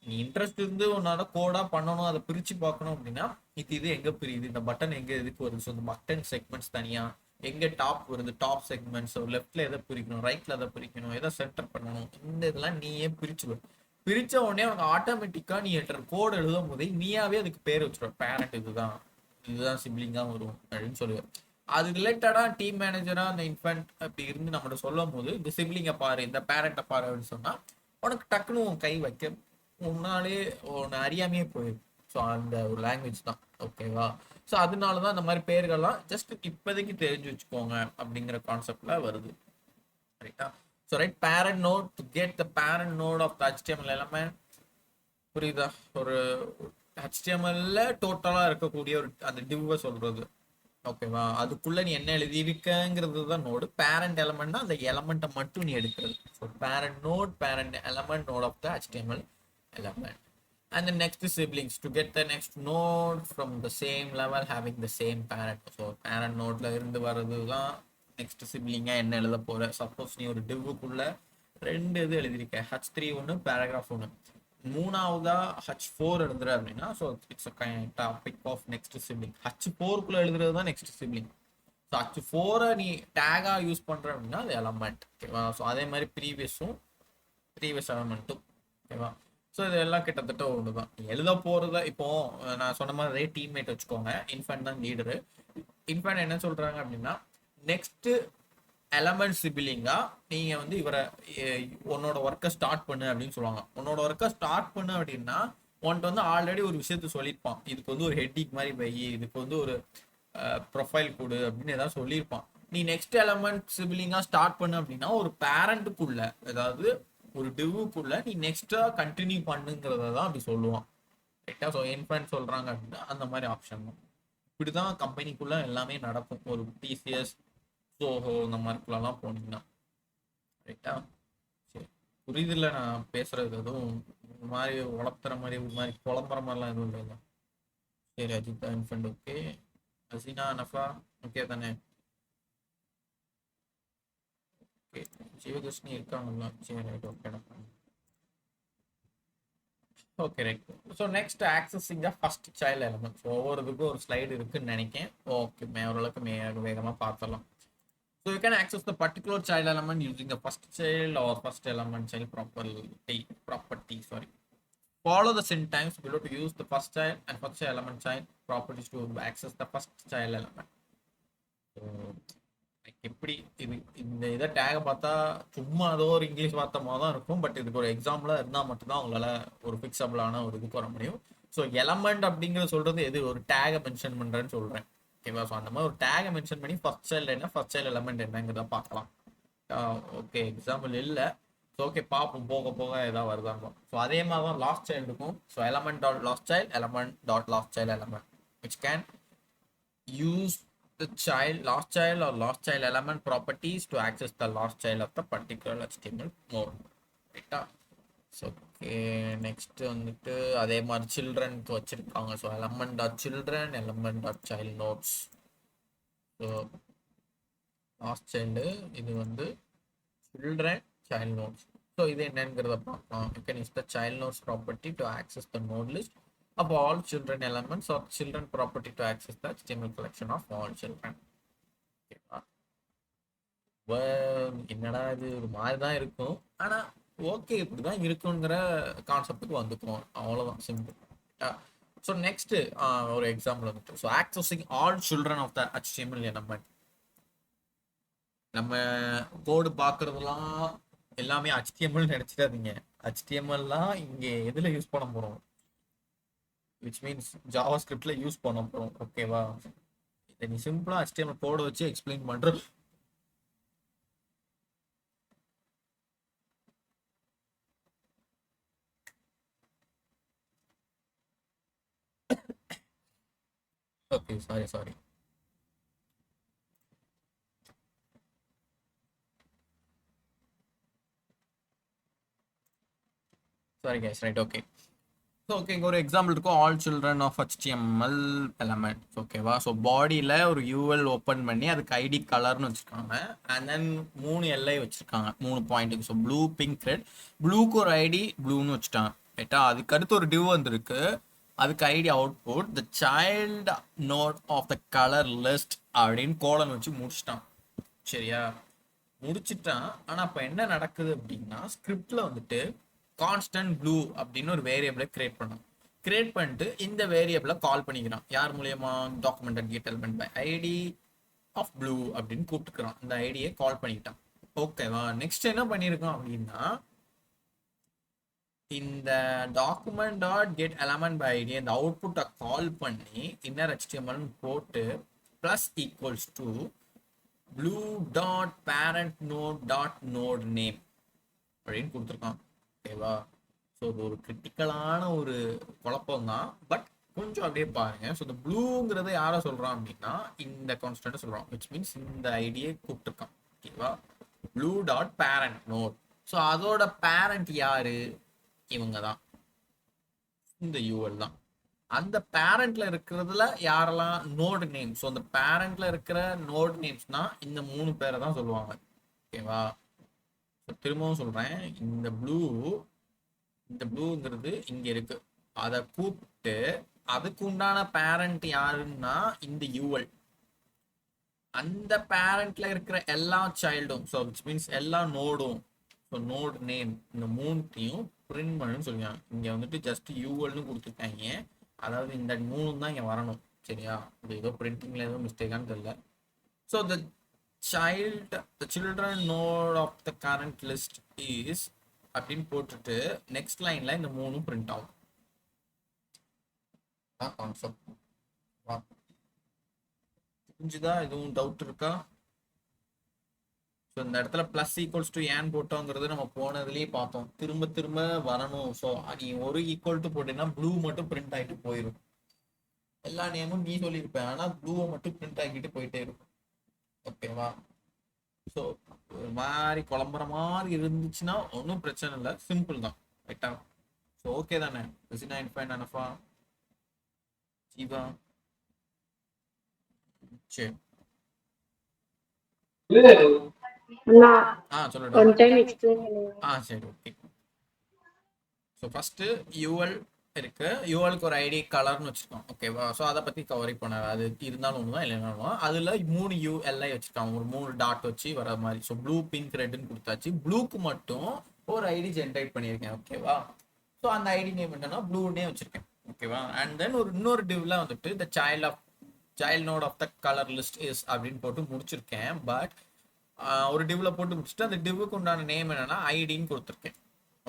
நீ இன்ட்ரெஸ்ட் இருந்து உன்னால கோடாக பண்ணணும், அதை பிரித்து பார்க்கணும் அப்படின்னா இது எங்கே பிரியுது, இந்த பட்டன் எங்கே எதுக்கு வருது, ஸோ இந்த பட்டன் செக்மெண்ட்ஸ் தனியாக, எங்கே டாப் வருது டாப் செக்மெண்ட்ஸ், லெஃப்டில் எதை பிரிக்கணும், ரைட்டில் எதை பிரிக்கணும், எதை சென்டர் பண்ணணும், இந்த இதெல்லாம் நீயே பிரிச்சுடுவேன். பிரித்த உடனே உனக்கு ஆட்டோமேட்டிக்காக நீ கோடு எழுதும் போதே நீயாவே அதுக்கு பேர் வச்சுருவேன். பேரண்ட் இதுதான் சிப்ளிங்காக வரும் அப்படின்னு சொல்லுவேன். அது ரிலேட்டடாக டீம் மேனேஜராக அந்த இன்ஃபென்ட் அப்படி இருந்து நம்மகிட்ட சொல்லும் போது இந்த சிப்ளிங்கை பாரு, இந்த பேரண்ட்டை பாரு அப்படின்னு சொன்னால் உனக்கு டக்குன்னு உன் கை வைக்க முன்னாலே உன்னை அறியாமையே போயிடும். ஸோ அந்த ஒரு லாங்குவேஜ் தான். ஓகேவா? ஸோ அதனால தான் இந்த மாதிரி பேர்கள்லாம் ஜஸ்ட் இப்போதைக்கு தெரிஞ்சு வச்சுக்கோங்க அப்படிங்கிற கான்செப்ட்ல வருது. ரைட்டா? So right, parent node to get the parent node of the HTML element. புரியுதா? ஒரு HTML டோட்டலாக இருக்கக்கூடிய ஒரு அந்த டிவ்வை சொல்றது. ஓகேவா? அதுக்குள்ள நீ என்ன எழுதியிருக்கங்கிறது தான் நோடு. பேரண்ட் எலமெண்ட்னா அந்த எலமெண்ட்டை மட்டும் நீ எடுக்கிறது. So parent node, parent element, node of the HTML element. And the next siblings to get the next node from the same level having the same parent. So parent nodeல இருந்து வர்றது தான் நெக்ஸ்ட் சிப்ளிங்கா என்ன எழுத போற. சப்போஸ் நீ ஒரு டிவ்வுக்குள்ள 2 இது எழுதிருக்க, H3 ஒன்று, பேராகிராஃப் ஒன்று, மூணாவதா H4 எழுதுற அப்படின்னா so it's a topic of next sibling. H4க்குள்ள எழுதுறது தான் நெக்ஸ்ட் சிப்ளிங். ஸோ H4 நீ டேகா யூஸ் பண்ற அப்படின்னா அது எலமெண்ட். ஓகேவா? ஸோ அதே மாதிரி ப்ரீவியஸ் எலமெண்ட்டும். ஓகேவா? ஸோ இதெல்லாம் கிட்டத்தட்ட ஒன்று தான். எழுத போகிறத இப்போ நான் சொன்ன மாதிரி டீம்மேட் வச்சுக்கோங்க, இன்ஃபேண்ட் தான் லீடரு. இன்ஃபேண்ட் என்ன சொல்கிறாங்க அப்படின்னா நெக்ஸ்ட்டு எலமெண்ட் சிபிலிங்கா நீங்கள் வந்து உன்னோட ஒர்க்கை ஸ்டார்ட் பண்ணு அப்படின்னு சொல்லுவாங்க. உன்னோட ஒர்க்கை ஸ்டார்ட் பண்ணு அப்படின்னா உன்ட்டு வந்து ஆல்ரெடி ஒரு விஷயத்த சொல்லியிருப்பான். இதுக்கு வந்து ஒரு ஹெட்டிங் மாதிரி வை, இதுக்கு வந்து ஒரு ப்ரொஃபைல் கொடு அப்படின்னு ஏதாவது சொல்லியிருப்பான். நீ நெக்ஸ்ட் எலமெண்ட் சிபிலிங்கா ஸ்டார்ட் பண்ணு அப்படின்னா ஒரு பேரண்ட்டுக்குள்ள, அதாவது ஒரு டிவ்வுக்குள்ள நீ நெக்ஸ்டா கண்டினியூ பண்ணுங்கிறத தான் அப்படி சொல்லுவான். ரைட்டா? ஸோ இன்ஃபேண்ட் சொல்றாங்க அப்படின்னா அந்த மாதிரி ஆப்ஷன் தான். இப்படிதான் கம்பெனிக்குள்ள எல்லாமே நடக்கும். ஒரு TCS, சோஹோ இந்த மாதிரிக்குள்ளலாம் போனீங்கன்னா. ரைட்டா? சரி, புரியுதில்ல நான் பேசுறது? எதுவும் ஒரு மாதிரி உழப்புற மாதிரி ஒரு மாதிரி குழம்புற மாதிரிலாம் எதுவும் இல்லை. சரி, அஜிதா இன்ஃபேண்ட் ஓகே, ஹசீனா நஃபா ஓகே தானே? ஓகே, ஜீவகிருஷ்ணி இருக்காங்களா? சரி, right, okay. Okay, right. So next accessing the first child element. So ஒவ்வொருத்துக்கும் ஒரு ஸ்லைடு இருக்குன்னு நினைக்கிறேன். ஓகே, ஓரளவுக்கு வேகமாக பார்த்துடலாம். So you can access the particular child element using the first child or first element child property. Sorry. Follow the syntax below to use the first child and first child element child properties to access the first child element. So, எப்படி இது இந்த இதை டேகை பார்த்தா சும்மா ஏதோ ஒரு இங்கிலீஷ் வார்த்தை மாதிரி தான் இருக்கும். பட் இதுக்கு ஒரு எக்ஸாம்பிளாக இருந்தால் மட்டும்தான் அவங்களால ஒரு ஃபிக்ஸபிளான ஒரு இதுக்கு வர முடியும். ஸோ எலமெண்ட் அப்படிங்கிறது சொல்றது எது, ஒரு டேகை மென்ஷன் பண்ணுறேன்னு சொல்கிறேன். ஓகேவா? ஸோ அந்த மாதிரி ஒரு டேகை மென்ஷன் பண்ணி ஃபர்ஸ்ட் சைல்டு என்ன, ஃபர்ஸ்ட் சைல்டு எலமெண்ட் என்னங்கிறத பார்க்கலாம். ஓகே, எக்ஸாம்பிள் இல்லை. ஸோ ஓகே, பார்ப்போம் போக போக ஏதாவது வருதாங்க. ஸோ அதே மாதிரி தான் லாஸ்ட் சைல்டுக்கும். So element dot last child, element dot last child element which can use the last child or last child element properties to access the last child of the particular HTML node. ரைட்டா? ஸோ ஓகே, நெக்ஸ்ட் வந்துட்டு அதே மாதிரி சில்ட்ரனுக்கு வச்சிருக்காங்க. So element dot children, element dot child nodes. So last child, இது வந்து சில்ட்ரன் சைல்ட் நோட்ஸ். ஸோ இது என்னங்கிறத பார்க்கலாம். You can use the child nodes property to access the node list of all children elements or children property to access the HTML collection of all children. என்னடா இது ஒரு மாதிரி தான் இருக்கும், ஆனா ஓகே இப்படிதான் இருக்குங்கிற கான்செப்டுக்கு வந்துக்கும். அவ்வளவுதான், சிம்பிள். ஸோ நெக்ஸ்ட் ஒரு எக்ஸாம்பிள் வந்துட்டு, so accessing all children of the HTML element. நம்ம கோடு பார்க்கறதுலாம் எல்லாமே HTML நினைச்சிடாதீங்க. HTMLலாம் இங்க எதுல யூஸ் பண்ண போறோம், which means JavaScriptல யூஸ் பண்ண போறோம். ஓகேவா? இதை நீ சிம்பிளா HTML கோட் வச்சு எக்ஸ்பிளைன் பண்ற. Okay, sorry sorry guys. Right, okay. So okay, இங்கே ஒரு எக்ஸாம்பிள் இருக்கும், all children of HTML element. ஓகேவா? ஸோ பாடியில் ஒரு UL ஓப்பன் பண்ணி அதுக்கு ஐடி கலர்னு வச்சுருக்காங்க. அண்ட் தென் 3 எல்ஐ வச்சுருக்காங்க, 3 பாயிண்ட்டுக்கு. So blue, pink, red. ப்ளூக்கு ஒரு ஐடி ப்ளூன்னு வச்சுட்டாங்க. ரைட்டா? அதுக்கு அடுத்து ஒரு டிவ் வந்துருக்கு, அதுக்கு ID output the child node of the colour list அப்படின்னு கோலன் வச்சு முடிச்சிட்டான். சரியா? முடிச்சிட்டான். ஆனால் இப்போ என்ன நடக்குது அப்படின்னா, ஸ்கிரிப்டில் வந்துட்டு கான்ஸ்டன்ட் ப்ளூ அப்படின்னு ஒரு வேரியபிளை கிரியேட் பண்ணோம். கிரியேட் பண்ணிட்டு இந்த வேரியபிளை கால் பண்ணிக்கிறான். யார் மூலியமா? Document get element by ID of blue அப்படின்னு கூப்பிட்டுக்கிறான். இந்த ஐடியை கால் பண்ணிக்கிட்டான். ஓகேவா? நெக்ஸ்ட் என்ன பண்ணியிருக்கான் அப்படின்னா, இந்த document dot get element by ID அந்த அவுட்புட்டை கால் பண்ணி இன்னர் HTML போட்டு plus equals to blue dot parent node dot node name அப்படின்னு கொடுத்துருக்கான். ஓகேவா? ஸோ இது ஒரு கிரிட்டிக்கலான ஒரு குழப்பம் தான், பட் கொஞ்சம் அப்படியே பாருங்க. ஸோ இந்த ப்ளூங்கிறத யாரை சொல்றான் அப்படின்னா, இந்த கான்ஸ்டன்ட் சொல்றான், விச் மீன்ஸ் இந்த ஐடியை கூப்பிட்டுருக்கான். ஓகேவா? Blue dot parent node. So அதோட பேரண்ட் யாரு? இவங்க தான், இந்த UL தான். அந்த பேரண்ட்ல இருக்கிறதுல யாரெல்லாம் நோட் நேம். ஸோ அந்த பேரண்ட்ல இருக்கிற நோட் நேம்ஸ்னா இந்த 3 பேரை தான் சொல்லுவாங்க. ஓகேவா? திரும்பவும் சொல்றேன், இந்த ப்ளூங்கிறது இங்க இருக்கு, அதை கூப்பிட்டு அதுக்கு உண்டான பேரண்ட் யாருன்னா இந்த UL. அந்த பேரண்ட்ல இருக்கிற எல்லா சைல்டும், ஸோ விச் மீன்ஸ் எல்லா நோடும், ஸோ நோட் நேம், இந்த 3த்தையும் பிரிண்ட் பண்ணுன்னு சொல்லுவாங்க. இங்க வந்துட்டு ஜஸ்ட் ULன்னு கொடுத்துருக்காங்க. அதாவது இந்த 3 தான் இங்க வரணும். சரியா? இது ஏதோ பிரிண்டிங்ல ஏதோ மிஸ்டேக்கான்னு தெரியல. So the children node of the current list is அப்படின்னு போட்டுட்டு நெக்ஸ்ட் லைன்ல இந்த 3 பிரிண்ட் ஆகும். கான்செப்ட் புரிஞ்சுதா? எதுவும் டவுட் இருக்கா? ஸோ இந்த இடத்துல பிளஸ் ஈக்குவல்ஸ் டு ஏன் போட்டோங்கிறது நம்ம போனதுலேயே பார்த்தோம். திரும்ப திரும்ப வரணும். ஸோ நீ ஒரு ஈக்குவல் டு போட்டீங்கன்னா ப்ளூ மட்டும் பிரிண்ட் ஆகிட்டு போயிடும். எல்லா நேமும் நீ சொல்லியிருப்பேன், ஆனால் ப்ளூவை மட்டும் பிரிண்ட் ஆகிட்டு போயிட்டே இருக்கும். ஓகேவா? ஸோ ஒரு மாதிரி குழம்புற மாதிரி இருந்துச்சுன்னா ஒன்றும் பிரச்சனை இல்லை, சிம்பிள் தான். ரைட்டா? ஸோ ஓகே தானே? ஃபைன் அனஃபா ஜீவா? சரி, சொல்லுடா. ஒன் டைம் எக்ஸ்பிளைன் பண்ணுங்க. சரி, ஓகே. ஸோ ஃபர்ஸ்ட் UL இருக்கு. யூஎலுக்கு ஒரு ஐடி கலர்னு வச்சிருக்கோம். ஓகேவா? ஸோ அதை பத்தி கவரி பண்ணாது. அது இருந்தாலும் ஒன்று தான் இல்லைனாலும் அதுல 3 யூஎல்ஐ வச்சிருக்காங்க. ஒரு 3 டாட் வச்சு வர மாதிரி. ஸோ ப்ளூ பிங்க் ரெட்னு கொடுத்தாச்சு. ப்ளூக்கு மட்டும் ஒரு ஐடி ஜென்ரேட் பண்ணியிருக்கேன். ஓகேவா? ஸோ அந்த ஐடி நேம் என்னன்னா ப்ளூனே வச்சிருக்கேன். ஓகேவா? அண்ட் தென் இன்னொரு டிவ்ல வந்துட்டு இந்த child node of the colour list is அப்படின்னு போட்டு முடிச்சிருக்கேன். பட் ஒரு டிவ்ல போட்டு முடிச்சுட்டு அந்த டிவ்வுக்கு உண்டான நேம் என்னன்னா ஐடின்னு கொடுத்துருக்கேன்.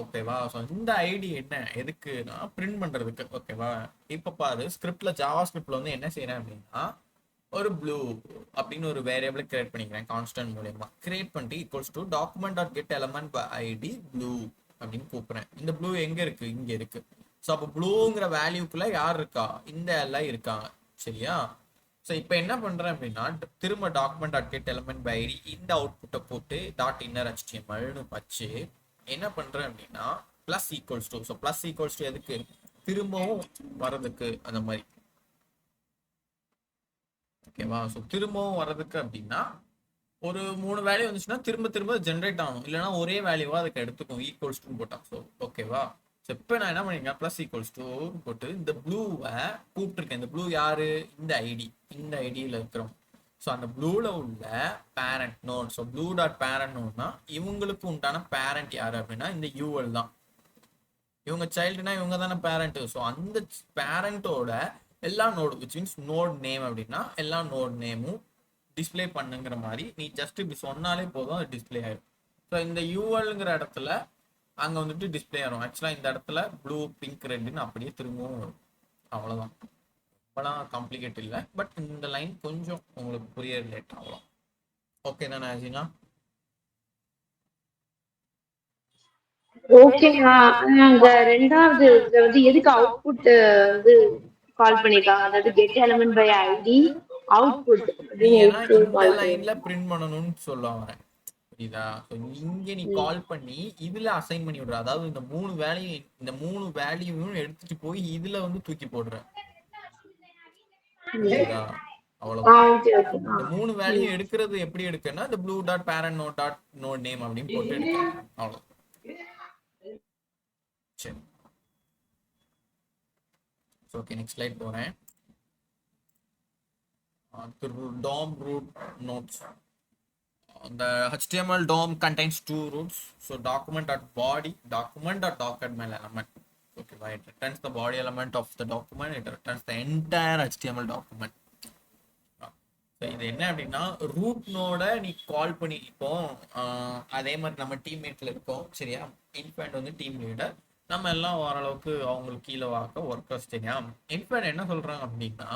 ஓகேவா? ஸோ இந்த ஐடி என்ன எதுக்குன்னா பிரிண்ட் பண்றதுக்கு. ஓகேவா? இப்ப பாரு, ஜாவா ஸ்கிரிப்ட்ல வந்து என்ன செய்யறேன் அப்படின்னா ஒரு ப்ளூ அப்படின்னு ஒரு வேரியபிள் கிரியேட் பண்ணிக்கிறேன். கான்ஸ்டன்ட் மூலியமா கிரியேட் பண்ணிட்டு equals to document dot get element by ID blue அப்படின்னு கூப்பிடுறேன். இந்த ப்ளூ எங்க இருக்கு? இங்க இருக்கு. ஸோ அப்போ ப்ளூங்கிற வேல்யூக்குள்ள யார் இருக்கா? இந்த எல்லாம் இருக்காங்க. சரியா? ஸோ இப்போ என்ன பண்றேன் அப்படின்னா திரும்ப document dot get element by ID இந்த அவுட்புட்டை போட்டு டாட் இன்னர் HTMLனு வச்சு என்ன பண்றேன் அப்படின்னா plus equals to. So plus equals to எதுக்கு? திரும்பவும் வரதுக்கு அந்த மாதிரி. ஓகேவா? ஸோ திரும்பவும் வர்றதுக்கு அப்படின்னா ஒரு 3 வேல்யூ வந்துச்சுன்னா திரும்ப திரும்ப ஜென்ரேட் ஆகணும். இல்லைன்னா ஒரே வேல்யூவா அதுக்கு எடுத்துக்கும். ஈக்குவல்ஸ் டூ போட்டா. ஸோ ஓகேவா? ஸோ இப்போ நான் என்ன பண்ணிருக்கேன், பிளஸ் ஈக்குவல்ஸ் டூ போட்டு இந்த ப்ளூவை கூப்பிட்டுருக்கேன். இந்த ப்ளூ யாரு? இந்த ஐடியில் இருக்கிறோம். ஸோ அந்த ப்ளூல உள்ள parent node. So blue dot parent நோட்னா இவங்களுக்கு உண்டான பேரண்ட் யாரு அப்படின்னா இந்த யூஎல் தான். இவங்க சைல்டுனா இவங்க தானே பேரண்ட். ஸோ அந்த பேரண்டோட எல்லா node which means node name அப்படின்னா எல்லா நோட் நேமும் டிஸ்பிளே பண்ணுங்கிற மாதிரி நீ ஜஸ்ட் இப்படி சொன்னாலே போதும், அது டிஸ்பிளே ஆயிடும். ஸோ இந்த யூஎல்ங்கிற இடத்துல அங்கே வந்துட்டு டிஸ்பிளே ஆகும். ஆக்சுவலாக இந்த இடத்துல ப்ளூ பிங்க் ரெட்டுன்னு அப்படியே திரும்பவும் வரும். அவ்வளோதான். இப்போலாம் காம்ப்ளிகேட் இல்லை. பட் இந்த லைன் கொஞ்சம் உங்களுக்கு புரிய லேட் ஆகலாம். ஓகே தானே ஆஜினா? ஓகேண்ணா. அந்த ரெண்டாவது இதுல வந்து எதுக்கு அவுட்புட் வந்து கால் பண்ணிருக்காங்க? அதாவது get element by ID output நீ அப்படின்னு ஏன்னா எதுக்கு இந்த கால் லைன்ல பண்ணிருக்காங்க? பிரிண்ட் பண்ணணும்னு சொல்ல வரேன். புரியுதா? இங்க நீ கால் பண்ணி இதுல அசைன் பண்ணி விடுற. அதாவது இந்த மூணு வேல்யூவும் எடுத்துட்டு போய் இதுல வந்து தூக்கி போடுற. புரியுதா? அவ்வளவுதான். Okay okay. இந்த 3 வேல்யூ எடுக்கிறது எப்படி எடுக்கன்னா இந்த blue dot parent node dot node name அப்படின்னு போட்டு எடுக்கிறேன். அவ்வளவு. சரி. ஓகே, நெக்ஸ்ட் ஸ்லைட் போறேன். DOM root nodes. The HTML DOM contains 2 roots. So document.body, document.doc.ml element. Okay, right. It returns the body element of the document. It returns the entire HTML document. So இது என்ன அப்படின்னா ரூட் நோட நீ கால் பண்ணி இப்போ அதே மாதிரி நம்ம டீம்மேட்ல இருக்கோம். சரியா? இன்ஃபேண்ட் வந்து டீம் லீடர். நம்ம எல்லாம் ஓரளவுக்கு அவங்களுக்கு கீழே வாக்க ஒர்க்கர்ஸ். சரியா? இன்ஃபேண்ட் என்ன சொல்றாங்க அப்படின்னா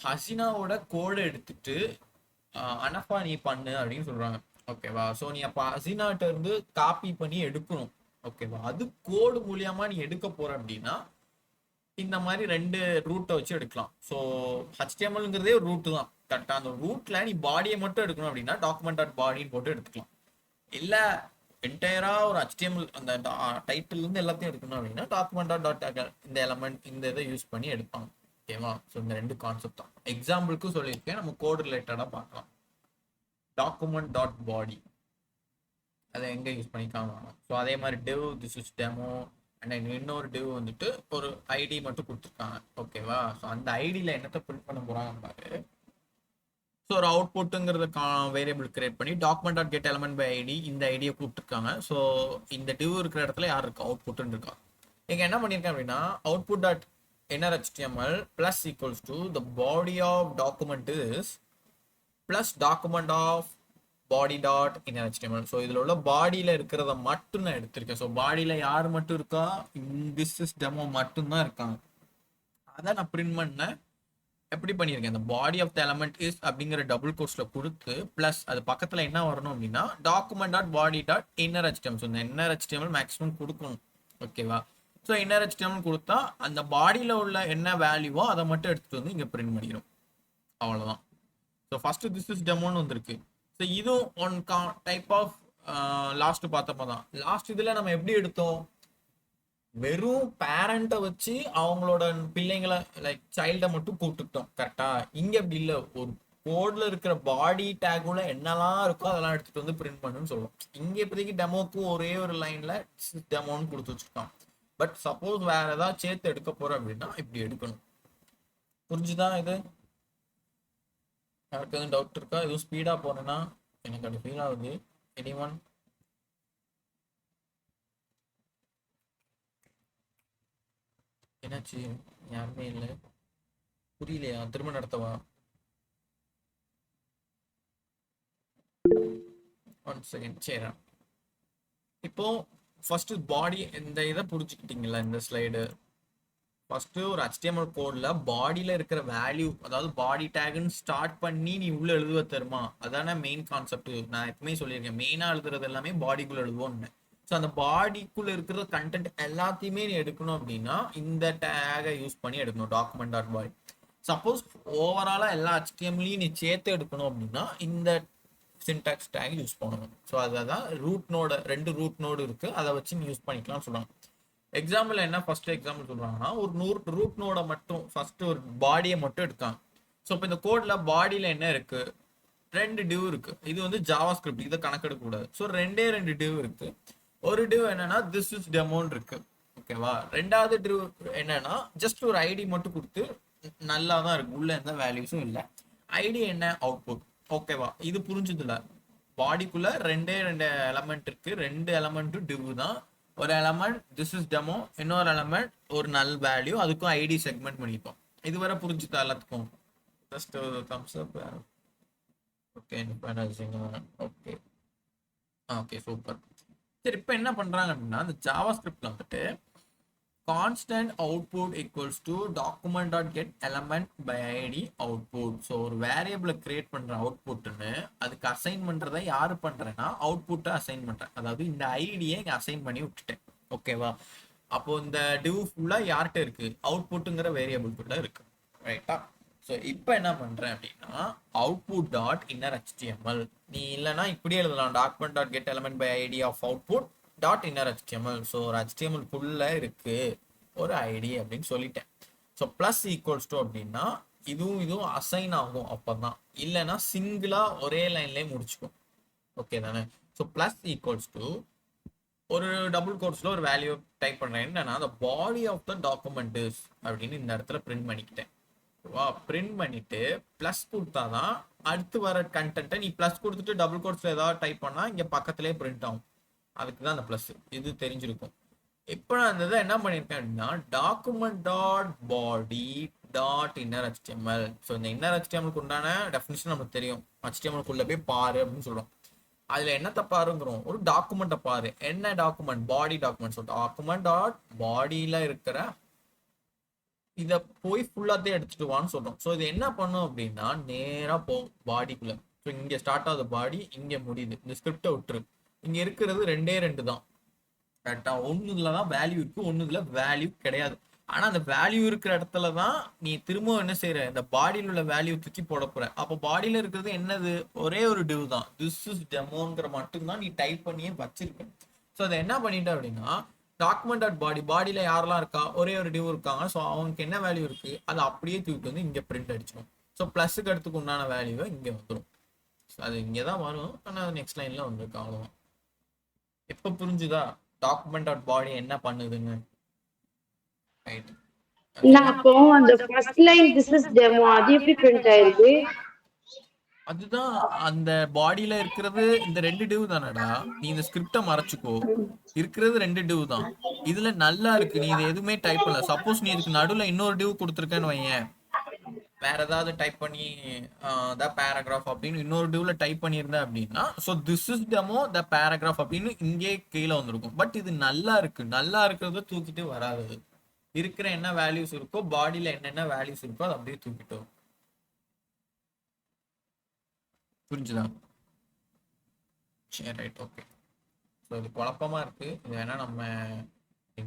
ஹசினாவோட கோடை எடுத்துட்டு அனஃபா நீ பண்ணு அப்படின்னு சொல்றாங்க. ஓகேவா? ஸோ நீ அப்போ ஹசினாட்ட இருந்து காப்பி பண்ணி எடுக்கணும். ஓகேவா? அது கோடு மூலியமா நீ எடுக்க போற அப்படின்னா இந்த மாதிரி 2 ரூட்டை வச்சு எடுக்கலாம். ஸோ HTMLங்கிறதே ஒரு ரூட்டு தான். கரெக்டாக அந்த ரூட்ல நீ பாடியை மட்டும் எடுக்கணும் அப்படின்னா டாக்குமெண்ட் டாட் பாடின்னு போட்டு எடுத்துக்கலாம். இல்லை என்டையரா ஒரு HTML அந்த டைட்டில் இருந்து எல்லாத்தையும் எடுக்கணும் அப்படின்னா டாக்குமெண்ட் டாட் இந்த எலமெண்ட் இந்த இதை யூஸ் பண்ணி எடுப்பாங்க. ஓகேவா? ஸோ இந்த 2 கான்செப்ட் தான். எக்ஸாம்பிளுக்கும் சொல்லியிருக்கேன். நம்ம கோடு ரிலேட்டடாக பார்க்கலாம். டாக்குமெண்ட் டாட் பாடி அதை எங்கே யூஸ் பண்ணிக்காம. ஸோ அதே மாதிரி div this is demo and இன்னொரு டிவ் வந்துட்டு ஒரு ஐடி மட்டும் கொடுத்துருக்காங்க. ஓகேவா? ஸோ அந்த ஐடியில் என்னத்தை பிரிண்ட் பண்ண போகிறாங்க பாரு. ஸோ ஒரு அவுட்புட்டுங்கிறத வேரியபிள் கிரியேட் பண்ணி document dot get element by ID இந்த ஐடியை கூப்பிட்டுருக்காங்க. ஸோ இந்த டிவ் இருக்கிற இடத்துல யார் இருக்கா? அவுட்புட்டுன்னு இருக்கா. இங்கே என்ன பண்ணியிருக்கேன் அப்படின்னா output dot inner HTML plus equals to the body of document is plus document of body dot inner HTML. So இதில் உள்ள பாடியில் இருக்கிறத மட்டும் நான் எடுத்திருக்கேன். ஸோ பாடியில் யார் மட்டும் இருக்கா? திஸ் இஸ் டெமோ மட்டும்தான் இருக்காங்க. அதை நான் பிரிண்ட் பண்ணேன். எப்படி பண்ணியிருக்கேன்? இந்த body of the element is அப்படிங்கிற டபுள் கோர்ஸ்ல கொடுத்து பிளஸ் அது பக்கத்தில் என்ன வரணும் அப்படின்னா document dot body dot inner HTML. So இந்த இன்னர் HTML மேக்ஸிமம் கொடுக்கணும். ஓகேவா? ஸோ இன்னர் HTML கொடுத்தா அந்த பாடியில் உள்ள என்ன வேல்யூவோ அதை மட்டும் எடுத்துட்டு வந்து இங்கே பிரிண்ட் பண்ணிடும். அவ்வளோதான். ஸோ ஃபர்ஸ்ட் திஸ் இஸ் டெமோன்னு வந்திருக்கு. ஸோ இதுவும் ஒன் டைப் ஆஃப் லாஸ்ட் பார்த்தப்போ தான். லாஸ்ட் இதில் நம்ம எப்படி எடுத்தோம்? வெறும் பேரண்ட்டை வச்சு அவங்களோட பிள்ளைங்களை லைக் சைல்டை மட்டும் கூப்பிட்டுட்டோம். கரெக்டா? இங்கே அப்படி இல்லை. ஒரு கோடில் இருக்கிற பாடி டேக்குள்ள என்னெல்லாம் இருக்கோ அதெல்லாம் எடுத்துட்டு வந்து பிரிண்ட் பண்ணுன்னு சொல்லுவோம். இங்கே இப்போதைக்கு டெமோக்கு ஒரே ஒரு லைனில் டெமோன்னு கொடுத்து வச்சுருக்கோம். பட் சப்போஸ் வேற ஏதாவது சேர்த்து எடுக்க போறோம் அப்படின்னா இப்படி எடுக்கணும். புரிஞ்சுதா இது? யாருக்கு எதுவும் டவுட் இருக்கா? எதுவும் ஸ்பீடா போனேன்னா எனக்கு அது ஃபீல் ஆகுது. எனிவன்? என்னாச்சு? யாருமே இல்லை. புரியலையா? திரும்ப நடத்தவா? One second. சரி, இப்போ ஃபர்ஸ்ட் பாடி இந்த இதை புரிஞ்சுக்கிட்டீங்களா? இந்த ஸ்லைடு ஃபர்ஸ்ட் ஒரு HTML கோட்ல பாடியில இருக்கிற வேல்யூ, அதாவது பாடி டேக்னு ஸ்டார்ட் பண்ணி நீ உள்ள எழுதுவ தருமா, அதான மெயின் கான்செப்ட். நான் எப்பவுமே சொல்லியிருக்கேன், மெயினா எழுதுறது எல்லாமே பாடிக்குள்ள எழுதுவோம்னு. ஸோ அந்த பாடிக்குள்ள இருக்கிற கண்டென்ட் எல்லாத்தையுமே நீ எடுக்கணும் அப்படின்னா இந்த டேகை யூஸ் பண்ணி எடுக்கணும், டாக்குமெண்ட் டாட் பாடி. சப்போஸ் ஓவராலா எல்லா HTML-லையும் நீ சேர்த்து எடுக்கணும் அப்படின்னா இந்த சின்டாக்ஸ் டேக் யூஸ் பண்ணணும். ஸோ அதான் ரூட் நோடு, 2 ரூட் நோடு இருக்கு, அதை வச்சு நீ யூஸ் பண்ணிக்கலாம்னு சொல்லுவாங்க. எக்ஸாம்பிள் என்ன, ஃபர்ஸ்ட் எக்ஸாம்பிள் சொல்றாங்கன்னா ஒரு 100 ரூட் நோட மட்டும் ஃபர்ஸ்ட் ஒரு பாடியை மட்டும் எடுக்காங்க. ஸோ இப்போ இந்த கோட்ல பாடியில என்ன இருக்கு, 2 டிவ் இருக்கு. இது வந்து ஜாவா ஸ்கிரிப்ட், இதை கணக்கெடுக்க கூடாது. ஸோ 2 டிவ் இருக்கு. ஒரு டிவ் என்னன்னா திஸ் இஸ் டெமோன்னு இருக்கு, ஓகேவா. ரெண்டாவது டிவ் என்னன்னா ஜஸ்ட் ஒரு ஐடி மட்டும் கொடுத்து நல்லா தான் இருக்கு, உள்ள எந்த வேல்யூஸும் இல்லை. ஐடி என்ன, அவுட்புட், ஓகேவா. இது புரிஞ்சுதுல? பாடிக்குள்ள 2 எலமெண்ட் இருக்கு, 2 எலமெண்ட் டிவ் தான். ஒரு எலமெண்ட் திஸ் இஸ் டெமோ, இன்னொரு எலமெண்ட் ஒரு நல் வேல்யூ, அதுக்கும் ஐடி செக்மெண்ட் பண்ணிப்போம். இதுவரை புரிஞ்சுதா எல்லாத்துக்கும்? Just thumbs up. Okay, okay okay, super. சரி, இப்போ என்ன பண்றாங்க அப்படின்னா இந்த ஜாவா ஸ்கிரிப்ட்ல வந்துட்டு constant output equals to document dot get element by ID output. So ஒரு வேரியபிளை கிரியேட் பண்ற அவுட்புட்னு அதுக்கு அசைன் பண்றதை யாரு பண்றேன்னா அவுட்புட்டை அசைன் பண்றேன். அதாவது இந்த ஐடியை இங்க அசைன் பண்ணி விட்டுட்டேன், ஓகேவா. அப்போ இந்த டிவ் ஃபுல்லா யார்கிட்ட இருக்கு, அவுட்புட்டுங்கிற வேரியபிள் குள்ள இருக்கு, ரைட்டா. ஸோ இப்போ என்ன பண்றேன் அப்படின்னா அவுட்புட் டாட் இன்னர் HTML. நீ இல்லைன்னா இப்படியே எழுதலாம், document dot get element by ID of output dot inner HTML. So ஒரு HTML குள்ள இருக்கு ஒரு ஐடி அப்படின்னு சொல்லிட்டேன். ஸோ பிளஸ் ஈக்குவல்ஸ் டு அப்படின்னா இதுவும் அசைன் ஆகும் அப்பதான், இல்லைன்னா சிங்கிளா ஒரே லைன்லேயே முடிச்சுக்கும், ஓகே தானே. ஸோ பிளஸ் ஈக்குவல்ஸ் டு ஒரு டபுள் கோட்ஸ்ல ஒரு வேல்யூ டைப் பண்றேன், என்னன்னா the body of the document is அப்படின்னு இந்த இடத்துல பிரிண்ட் பண்ணிக்கிட்டேன். பிரிண்ட் பண்ணிட்டு பிளஸ் கொடுத்தாதான் அடுத்து வர கண்டென்ட்டை நீ பிளஸ் கொடுத்துட்டு டபுள் கோட்ஸ்ல ஏதாவது டைப் பண்ணா இங்க பக்கத்துலேயே பிரிண்ட் ஆகும். அதுக்கு தான் அந்த பிளஸ், இது தெரிஞ்சிருக்கும். இப்போ நான் இந்த இதை என்ன பண்ணியிருக்கேன் அப்படின்னா document dot body dot inner HTML. So இந்த இன்னர் HTML-க்கு உண்டான டெஃபினிஷன் நமக்கு தெரியும், HTML குள்ள போய் பாரு அப்படின்னு சொல்றோம். அதுல என்ன தப்பாருங்கிறோம், ஒரு டாக்குமெண்ட்டை பாரு. என்ன டாக்குமெண்ட், பாடி டாக்குமெண்ட். ஸோ டாக்குமெண்ட் டாட் பாடியில இருக்கிற இதை போய் ஃபுல்லாத்தையும் எடுத்துட்டு வான்னு சொல்றோம். ஸோ இது என்ன பண்ணும் அப்படின்னா நேரா போகும் பாடிக்குள்ள. ஸோ இங்க ஸ்டார்ட் ஆகுது பாடி, இங்க முடியுது. இந்த ஸ்கிரிப்டை விட்டுரு, இங்க இருக்கிறது 2 தான் கரெக்டா. ஒண்ணுல தான் வேல்யூ இருக்கு, ஒண்ணுல வேல்யூ கிடையாது. ஆனா அந்த வேல்யூ இருக்கிற இடத்துல தான் நீ திரும்ப என்ன செய்யற, இந்த பாடியில் உள்ள வேல்யூ தூக்கி போட போற. அப்போ பாடியில இருக்கிறது என்னது, ஒரே ஒரு டிவ் தான், திஸ் இஸ் டெமோங்கிற மட்டும்தான் நீ டைப் பண்ணியே வச்சிருக்க. ஸோ அதை என்ன பண்ணிட்ட அப்படின்னா டாக்குமெண்ட் டாட் பாடி, பாடியில யாரெல்லாம் இருக்கா, ஒரே ஒரு டிவ் இருக்காங்க. ஸோ அவனுக்கு என்ன வேல்யூ இருக்கு அதை அப்படியே தூக்கிட்டு வந்து இங்க பிரிண்ட் அடிச்சிடும். ஸோ பிளஸுக்கு அடுத்துக்கு உண்டான வேல்யூவை இங்க வந்துடும். அது இங்கே தான் வரும், ஆனால் அது நெக்ஸ்ட் லைன்ல வந்திருக்கு, அவ்வளோதான். எப்போ புரிஞ்சுதா டாக்குமெண்ட் டாட் பாடி என்ன பண்ணுதுன்னு? ரைட். நான் அப்போ அந்த first line this is demo அது எப்படி பிரிண்ட் ஆயிருக்கு? அதுதான் அந்த பாடியில இருக்கிறது இந்த 2 டிவ் தானடா. நீ இந்த ஸ்கிரிப்டை மறைச்சுக்கோ, இருக்கிறது 2 டிவ் தான். இதுல நல்லா இருக்கு, நீ இதை எதுவுமே டைப் பண்ணல. சப்போஸ் நீ இதுக்கு நடுவுல இன்னொரு டிவ் கொடுத்துருக்கேன்னு வையேன், வேற ஏதாவது டைப் பண்ணி த பேராகிராஃப் அப்படின்னு இன்னொரு டிவ்ல டைப் பண்ணியிருந்த அப்படின்னா so this is demo the paragraph அப்படின்னு இங்கே கீழே வந்திருக்கும். பட் இது நல்லா இருக்கு, நல்லா இருக்கிறத தூக்கிட்டு வராது. இருக்கிற என்ன வேல்யூஸ் இருக்கோ பாடியில என்னென்ன வேல்யூஸ் இருக்கோ அதை அப்படியே தூக்கிட்டு வரும். புரிஞ்சுதா? சரி, ரைட், ஓகே. ஸோ இது குழப்பமா இருக்கு, இது வேணா நம்ம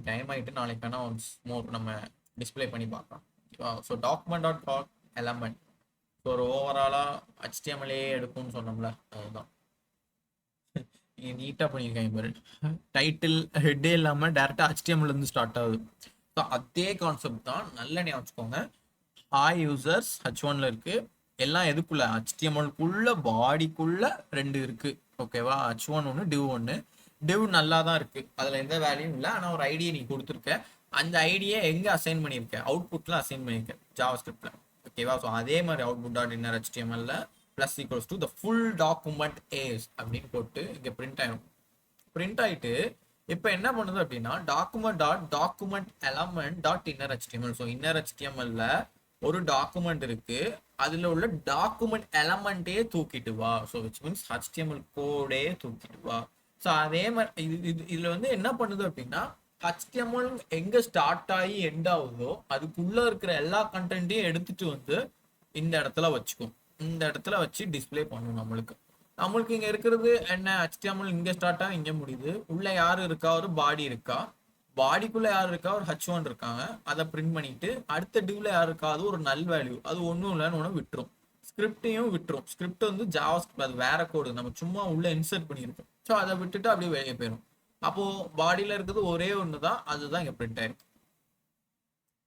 டைம் ஆகிட்டு நாளைக்கு வேணா ஒன்ஸ் மோர் நம்ம டிஸ்பிளே பண்ணி பார்க்கலாம். ஸோ டாக்குமெண்ட் டாட் கால் எலமெண்ட். ஸோ ஒரு ஓவராலாக HTML-ஏ எடுக்கும்னு சொன்னோம்ல, அதுதான் நீ நீட்டாக பண்ணியிருக்கேன் பாரு. டைட்டில் ஹெட்டே இல்லாமல் டேரெக்டாக HTML-லேருந்து ஸ்டார்ட் ஆகுது. ஸோ அதே கான்செப்ட் தான், நல்ல ஞாபகம் வச்சுக்கோங்க. ஹாய் யூசர்ஸ் H1-ல இருக்கு, எல்லாம் எதுக்குள்ள, HTML-குள்ள பாடிக்குள்ள 2 இருக்கு, ஓகேவா. H1 ஒன்று, div 1. டிவ் நல்லா தான் இருக்கு, அதுல எந்த வேல்யூம் இல்லை. ஆனா ஒரு ஐடியை நீ கொடுத்துருக்க, அந்த ஐடியை எங்க அசைன் பண்ணியிருக்க, அவுட்புட்ல அசைன் பண்ணியிருக்க ஜாவா ஸ்கிரிப்ட்ல. ஓகேவா? ஸோ அதே மாதிரி output dot inner HTML plus equals to the full document as அப்படின்னு போட்டு இங்க பிரிண்ட் ஆயிடும். பிரிண்ட் ஆயிட்டு இப்போ என்ன பண்ணுது அப்படின்னா document element dot inner HTML. So inner HTMLல ஒரு டாக்குமெண்ட் இருக்கு, அதுல உள்ள டாக்குமெண்ட் எலமெண்ட்டே தூக்கிட்டு வா. ஸோ விச் மீன்ஸ் HTML கோடே தூக்கிட்டு வா. ஸோ அதே மாதிரி இதுல வந்து என்ன பண்ணுது அப்படின்னா HTML எங்க ஸ்டார்ட் ஆகி எண்ட் ஆகுதோ அதுக்குள்ள இருக்கிற எல்லா கண்டென்ட்டையும் எடுத்துட்டு வந்து இந்த இடத்துல வச்சுக்கும். இந்த இடத்துல வச்சு டிஸ்பிளே பண்ணும். நம்மளுக்கு இங்க இருக்கிறது என்ன, HTML இங்க ஸ்டார்ட் ஆகி இங்க முடியுது. உள்ள யாரு இருக்கா, ஒரு பாடி இருக்கா, பாடிக்குள்ள யார் இருக்கா, ஒரு H1 இருக்காங்க. அதை பிரிண்ட் பண்ணிட்டு அடுத்த டிவ்ல யார் இருக்கா, அது ஒரு நல் வேல்யூ, அது ஒன்றும் இல்லைன்னு ஒன்று விட்டுரும். ஸ்கிரிப்டையும் விட்டுரும். ஸ்கிரிப்ட் வந்து ஜாவா ஸ்கிரிப்ட், அது வேற கோடு, நம்ம சும்மா உள்ள இன்சர்ட் பண்ணியிருக்கோம். ஸோ அதை விட்டுட்டு அப்படியே வெளியே போயிடும். அப்போ பாடியில இருக்கிறது ஒரே ஒன்று தான், அதுதான் இங்க பிரிண்ட் ஆயிருக்கு.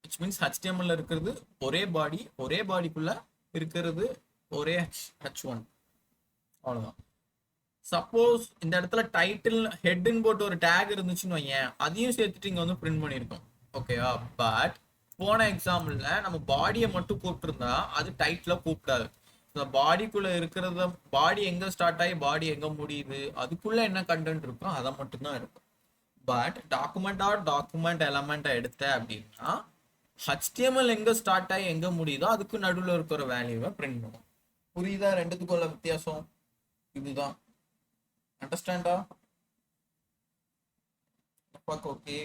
விச் மீன்ஸ் HTML இருக்கிறது ஒரே பாடி, ஒரே பாடிக்குள்ள இருக்கிறது ஒரே H1, அவ்வளவுதான். சப்போஸ் இந்த இடத்துல டைட்டில் ஹெட்னு போட்டு ஒரு டேக் இருந்துச்சுன்னு வையேன், அதையும் சேர்த்துட்டு இங்க வந்து பிரிண்ட் பண்ணியிருக்கோம். ஓகேவா? பட் போன எக்ஸாம்பிள்ல நம்ம பாடியை மட்டும் கூப்பிட்டுருந்தா அது டைட்டில கூப்பிடாது. பாடிக்குள்ள இருக்கிறத, பாடி எங்க ஸ்டார்ட் ஆகி பாடி எங்க முடியுது, அதுக்குள்ள என்ன கண்டென்ட் இருக்கோ அதை மட்டும்தான் இருக்கும். பட் டாக்குமெண்ட் எலமெண்ட்டை எடுத்த அப்படின்னா HTML எங்க ஸ்டார்ட் ஆகி எங்க முடியுதோ அதுக்கு நடுவில் இருக்கிற வேல்யூவை பிரிண்ட் பண்ணும். புரியுதா ரெண்டுத்துக்குள்ள வித்தியாசம்? இதுதான். அண்டர்ஸ்டாண்டா? ஓகே.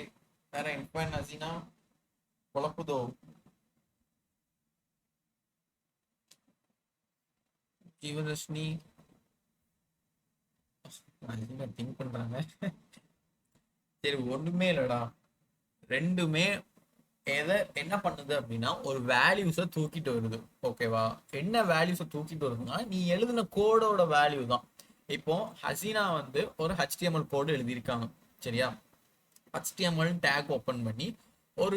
வேற இன்ஃபைன் ஹசீனா குழப்புதோ? ஜீவதர்ஷினி திங்க் பண்றாங்க. சரி, ஒண்ணுமே இல்லடா. ரெண்டுமே என்ன பண்ணுது அப்படின்னா ஒரு வேல்யூஸை தூக்கிட்டு வருது. ஓகேவா? என்ன வேல்யூஸை தூக்கிட்டு வருதுன்னா நீ எழுதின கோடோட வேல்யூ தான். இப்போ ஹசீனா வந்து ஒரு HTML கோடு எழுதியிருக்காங்க, சரியா? HTML டேக் ஓப்பன் பண்ணி ஒரு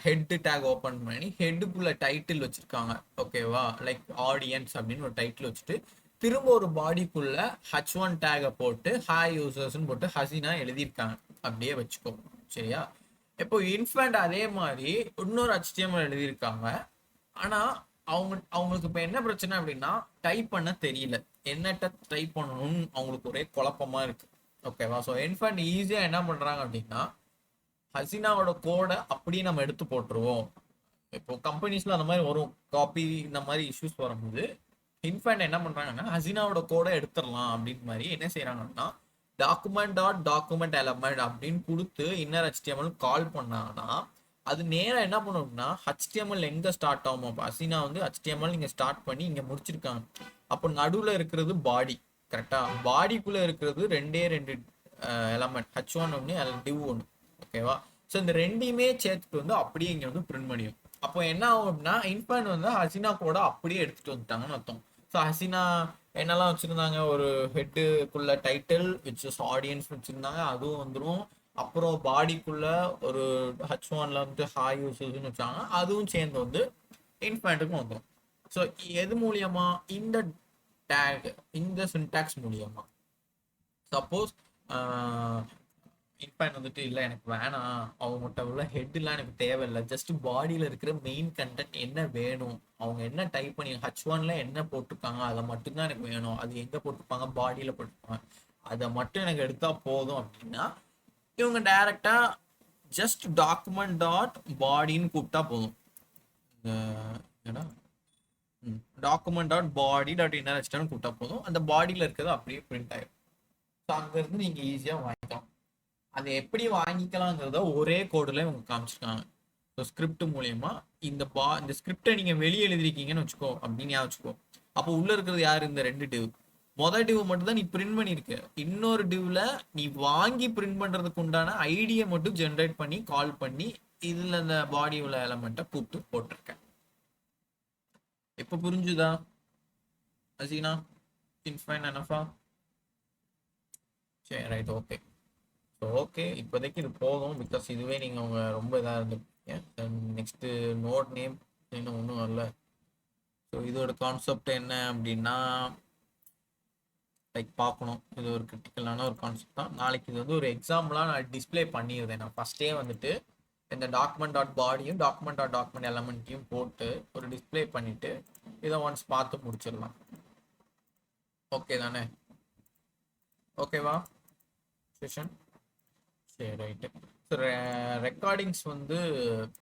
ஹெட் டேக் ஓப்பன் பண்ணி ஹெட்டுக்குள்ள டைட்டில் வச்சிருக்காங்க. ஓகேவா? லைக் ஆடியன்ஸ் அப்படின்னு ஒரு டைட்டில் வச்சுட்டு திரும்ப ஒரு பாடிக்குள்ள H1 டேகை போட்டு ஹாய் யூசர்ஸ்ன்னு போட்டு ஹசீனா எழுதியிருக்காங்க. அப்படியே வச்சுக்கோ, சரியா? இப்போ இன்ஃபேண்ட் அதே மாதிரி இன்னொரு HTML எழுதியிருக்காங்க. ஆனா அவங்களுக்கு இப்ப என்ன பிரச்சனை அப்படின்னா டைப் பண்ண தெரியல, என்னட்ட டைப் பண்ணணும்னு அவங்களுக்கு ஒரே குழப்பமா இருக்கு. ஓகேவா? ஸோ இன்ஃபேண்ட் ஈஸியா என்ன பண்றாங்க அப்படின்னா ஹசீனாவோட கோடை அப்படியே நம்ம எடுத்து போட்டுருவோம். இப்போ கம்பெனிஸ்ல அந்த மாதிரி வரும், காப்பி இந்த மாதிரி இஷ்யூஸ் வரும்போது இன்ஃபேண்ட் என்ன பண்றாங்கன்னா ஹசீனாவோட கோடை எடுத்துடலாம் அப்படின்னு மாதிரி என்ன செய்யறாங்கன்னா டாக்குமெண்ட் எலமெண்ட் அப்படின்னு கொடுத்து இன்னர் HTML கால் பண்ணாங்கன்னா அது நேரா என்ன பண்ணணும்னா HTML எங்க ஸ்டார்ட் ஆகும், அப்போ ஹசீனா வந்து HTML இங்க ஸ்டார்ட் பண்ணி இங்க முடிச்சிருக்காங்க. அப்போ நடுவுல இருக்கிறது பாடி, கரெக்டா? பாடிக்குள்ள இருக்கிறது ரெண்டு எலமெண்ட், H1 ஒன்று, div ஒன்று. ஓகேவா? ஸோ இந்த ரெண்டையுமே சேர்த்துட்டு வந்து அப்படியே இங்க வந்து பிரிண்ட் பண்ணிடும். அப்போ என்ன ஆகும் அப்படின்னா இன்ஃபேண்ட் வந்து ஹசீனா கூட அப்படியே எடுத்துட்டு வந்துட்டாங்கன்னு அர்த்தம். ஸோ ஹசீனா என்னெல்லாம் வச்சிருந்தாங்க, ஒரு ஹெட்டுக்குள்ள டைட்டில் விச் இஸ் ஆடியன்ஸ் வச்சிருந்தாங்க, அதுவும் வந்துடும். அப்புறம் பாடிக்குள்ள ஒரு H1ல வந்து ஹாய் யூசர்ஸ்னு வச்சாங்க, அதுவும் சேர்ந்து வந்து இன்ஃபேண்ட்டுக்கும் வந்துடும். ஸோ எது மூலியமா? இந்த டேக், இந்த சின்டாக்ஸ் மூலியமா. சப்போஸ் இன்ஃபேண்ட் வந்துட்டு இல்லை எனக்கு வேணாம், அவங்க மட்டும் உள்ள ஹெட்லாம் எனக்கு தேவையில்லை, ஜஸ்ட் பாடியில் இருக்கிற மெயின் கண்டென்ட் என்ன வேணும், அவங்க என்ன டைப் பண்ணி H1ல என்ன போட்டிருக்காங்க அதை மட்டும்தான் எனக்கு வேணும், அது எங்கே போட்டிருப்பாங்க, பாடியில் போட்டிருப்பாங்க, அதை மட்டும் எனக்கு எடுத்தா போதும் அப்படின்னா இவங்க டைரக்டா ஜஸ்ட் டாக்குமெண்ட் டாட் பாடின்னு கூப்பிட்டா போதும். Document dot body dot inner HTML கூப்பிட்டா போதும், அந்த பாடியில் இருக்கிறது அப்படியே பிரிண்ட் ஆயிடும். ஸோ அங்கேருந்து நீங்கள் ஈஸியாக வாங்கிக்கலாம். அதை எப்படி வாங்கிக்கலாங்கிறத ஒரே கோடில் இவங்க காமிச்சிருக்காங்க. ஸோ ஸ்கிரிப்ட் மூலயமா இந்த ஸ்கிரிப்டை நீங்கள் வெளியே எழுதிருக்கீங்கன்னு வச்சுக்கோ, அப்படின்னு வச்சுக்கோ. அப்போ உள்ள இருக்கிறது யார்? இந்த ரெண்டு டிவ். மொதல் டிவ் மட்டும் தான் நீ பிரிண்ட் பண்ணியிருக்க, இன்னொரு டிவ்ல நீ வாங்கி பிரிண்ட் பண்றதுக்கு உண்டான ஐடியை மட்டும் ஜென்ரேட் பண்ணி கால் பண்ணி இதுல இந்த பாடி உள்ள எலமெண்ட்டை கூப்பிட்டு போட்டிருக்கேன். எப்போ புரிஞ்சுதா ஹசீனா? இன்ஃபைன் எனஃபா? சரி, ரைட், ஓகே. ஸோ ஓகே, இப்போதைக்கு இது போதும். பிகாஸ் இதுவே நீங்கள் அவங்க ரொம்ப இதாக இருந்துருக்கீங்க. நெக்ஸ்ட்டு நோட் நேம் இன்னும் ஒன்றும் வரல. ஸோ இதோட கான்செப்ட் என்ன அப்படின்னா லைக் பார்க்கணும். இது ஒரு கிரிட்டிக்கலான ஒரு கான்செப்ட் தான். நாளைக்கு இது வந்து ஒரு எக்ஸாம்பிளாக நான் டிஸ்ப்ளே பண்ணியிருந்தேன். நான் ஃபஸ்ட்டே வந்துட்டு இந்த டாக்குமெண்ட் டாட் பாடியும் டாக்குமெண்ட் டாட் டாக்குமெண்ட் எலமெண்ட்டையும் போட்டு ஒரு டிஸ்ப்ளே பண்ணிவிட்டு இதை ஒன்ஸ் பார்த்து முடிச்சிடலாம். ஓகே தானே? ஓகேவா செஷன்? சரி ரைட்டு. ஸோ ரெக்கார்டிங்ஸ் வந்து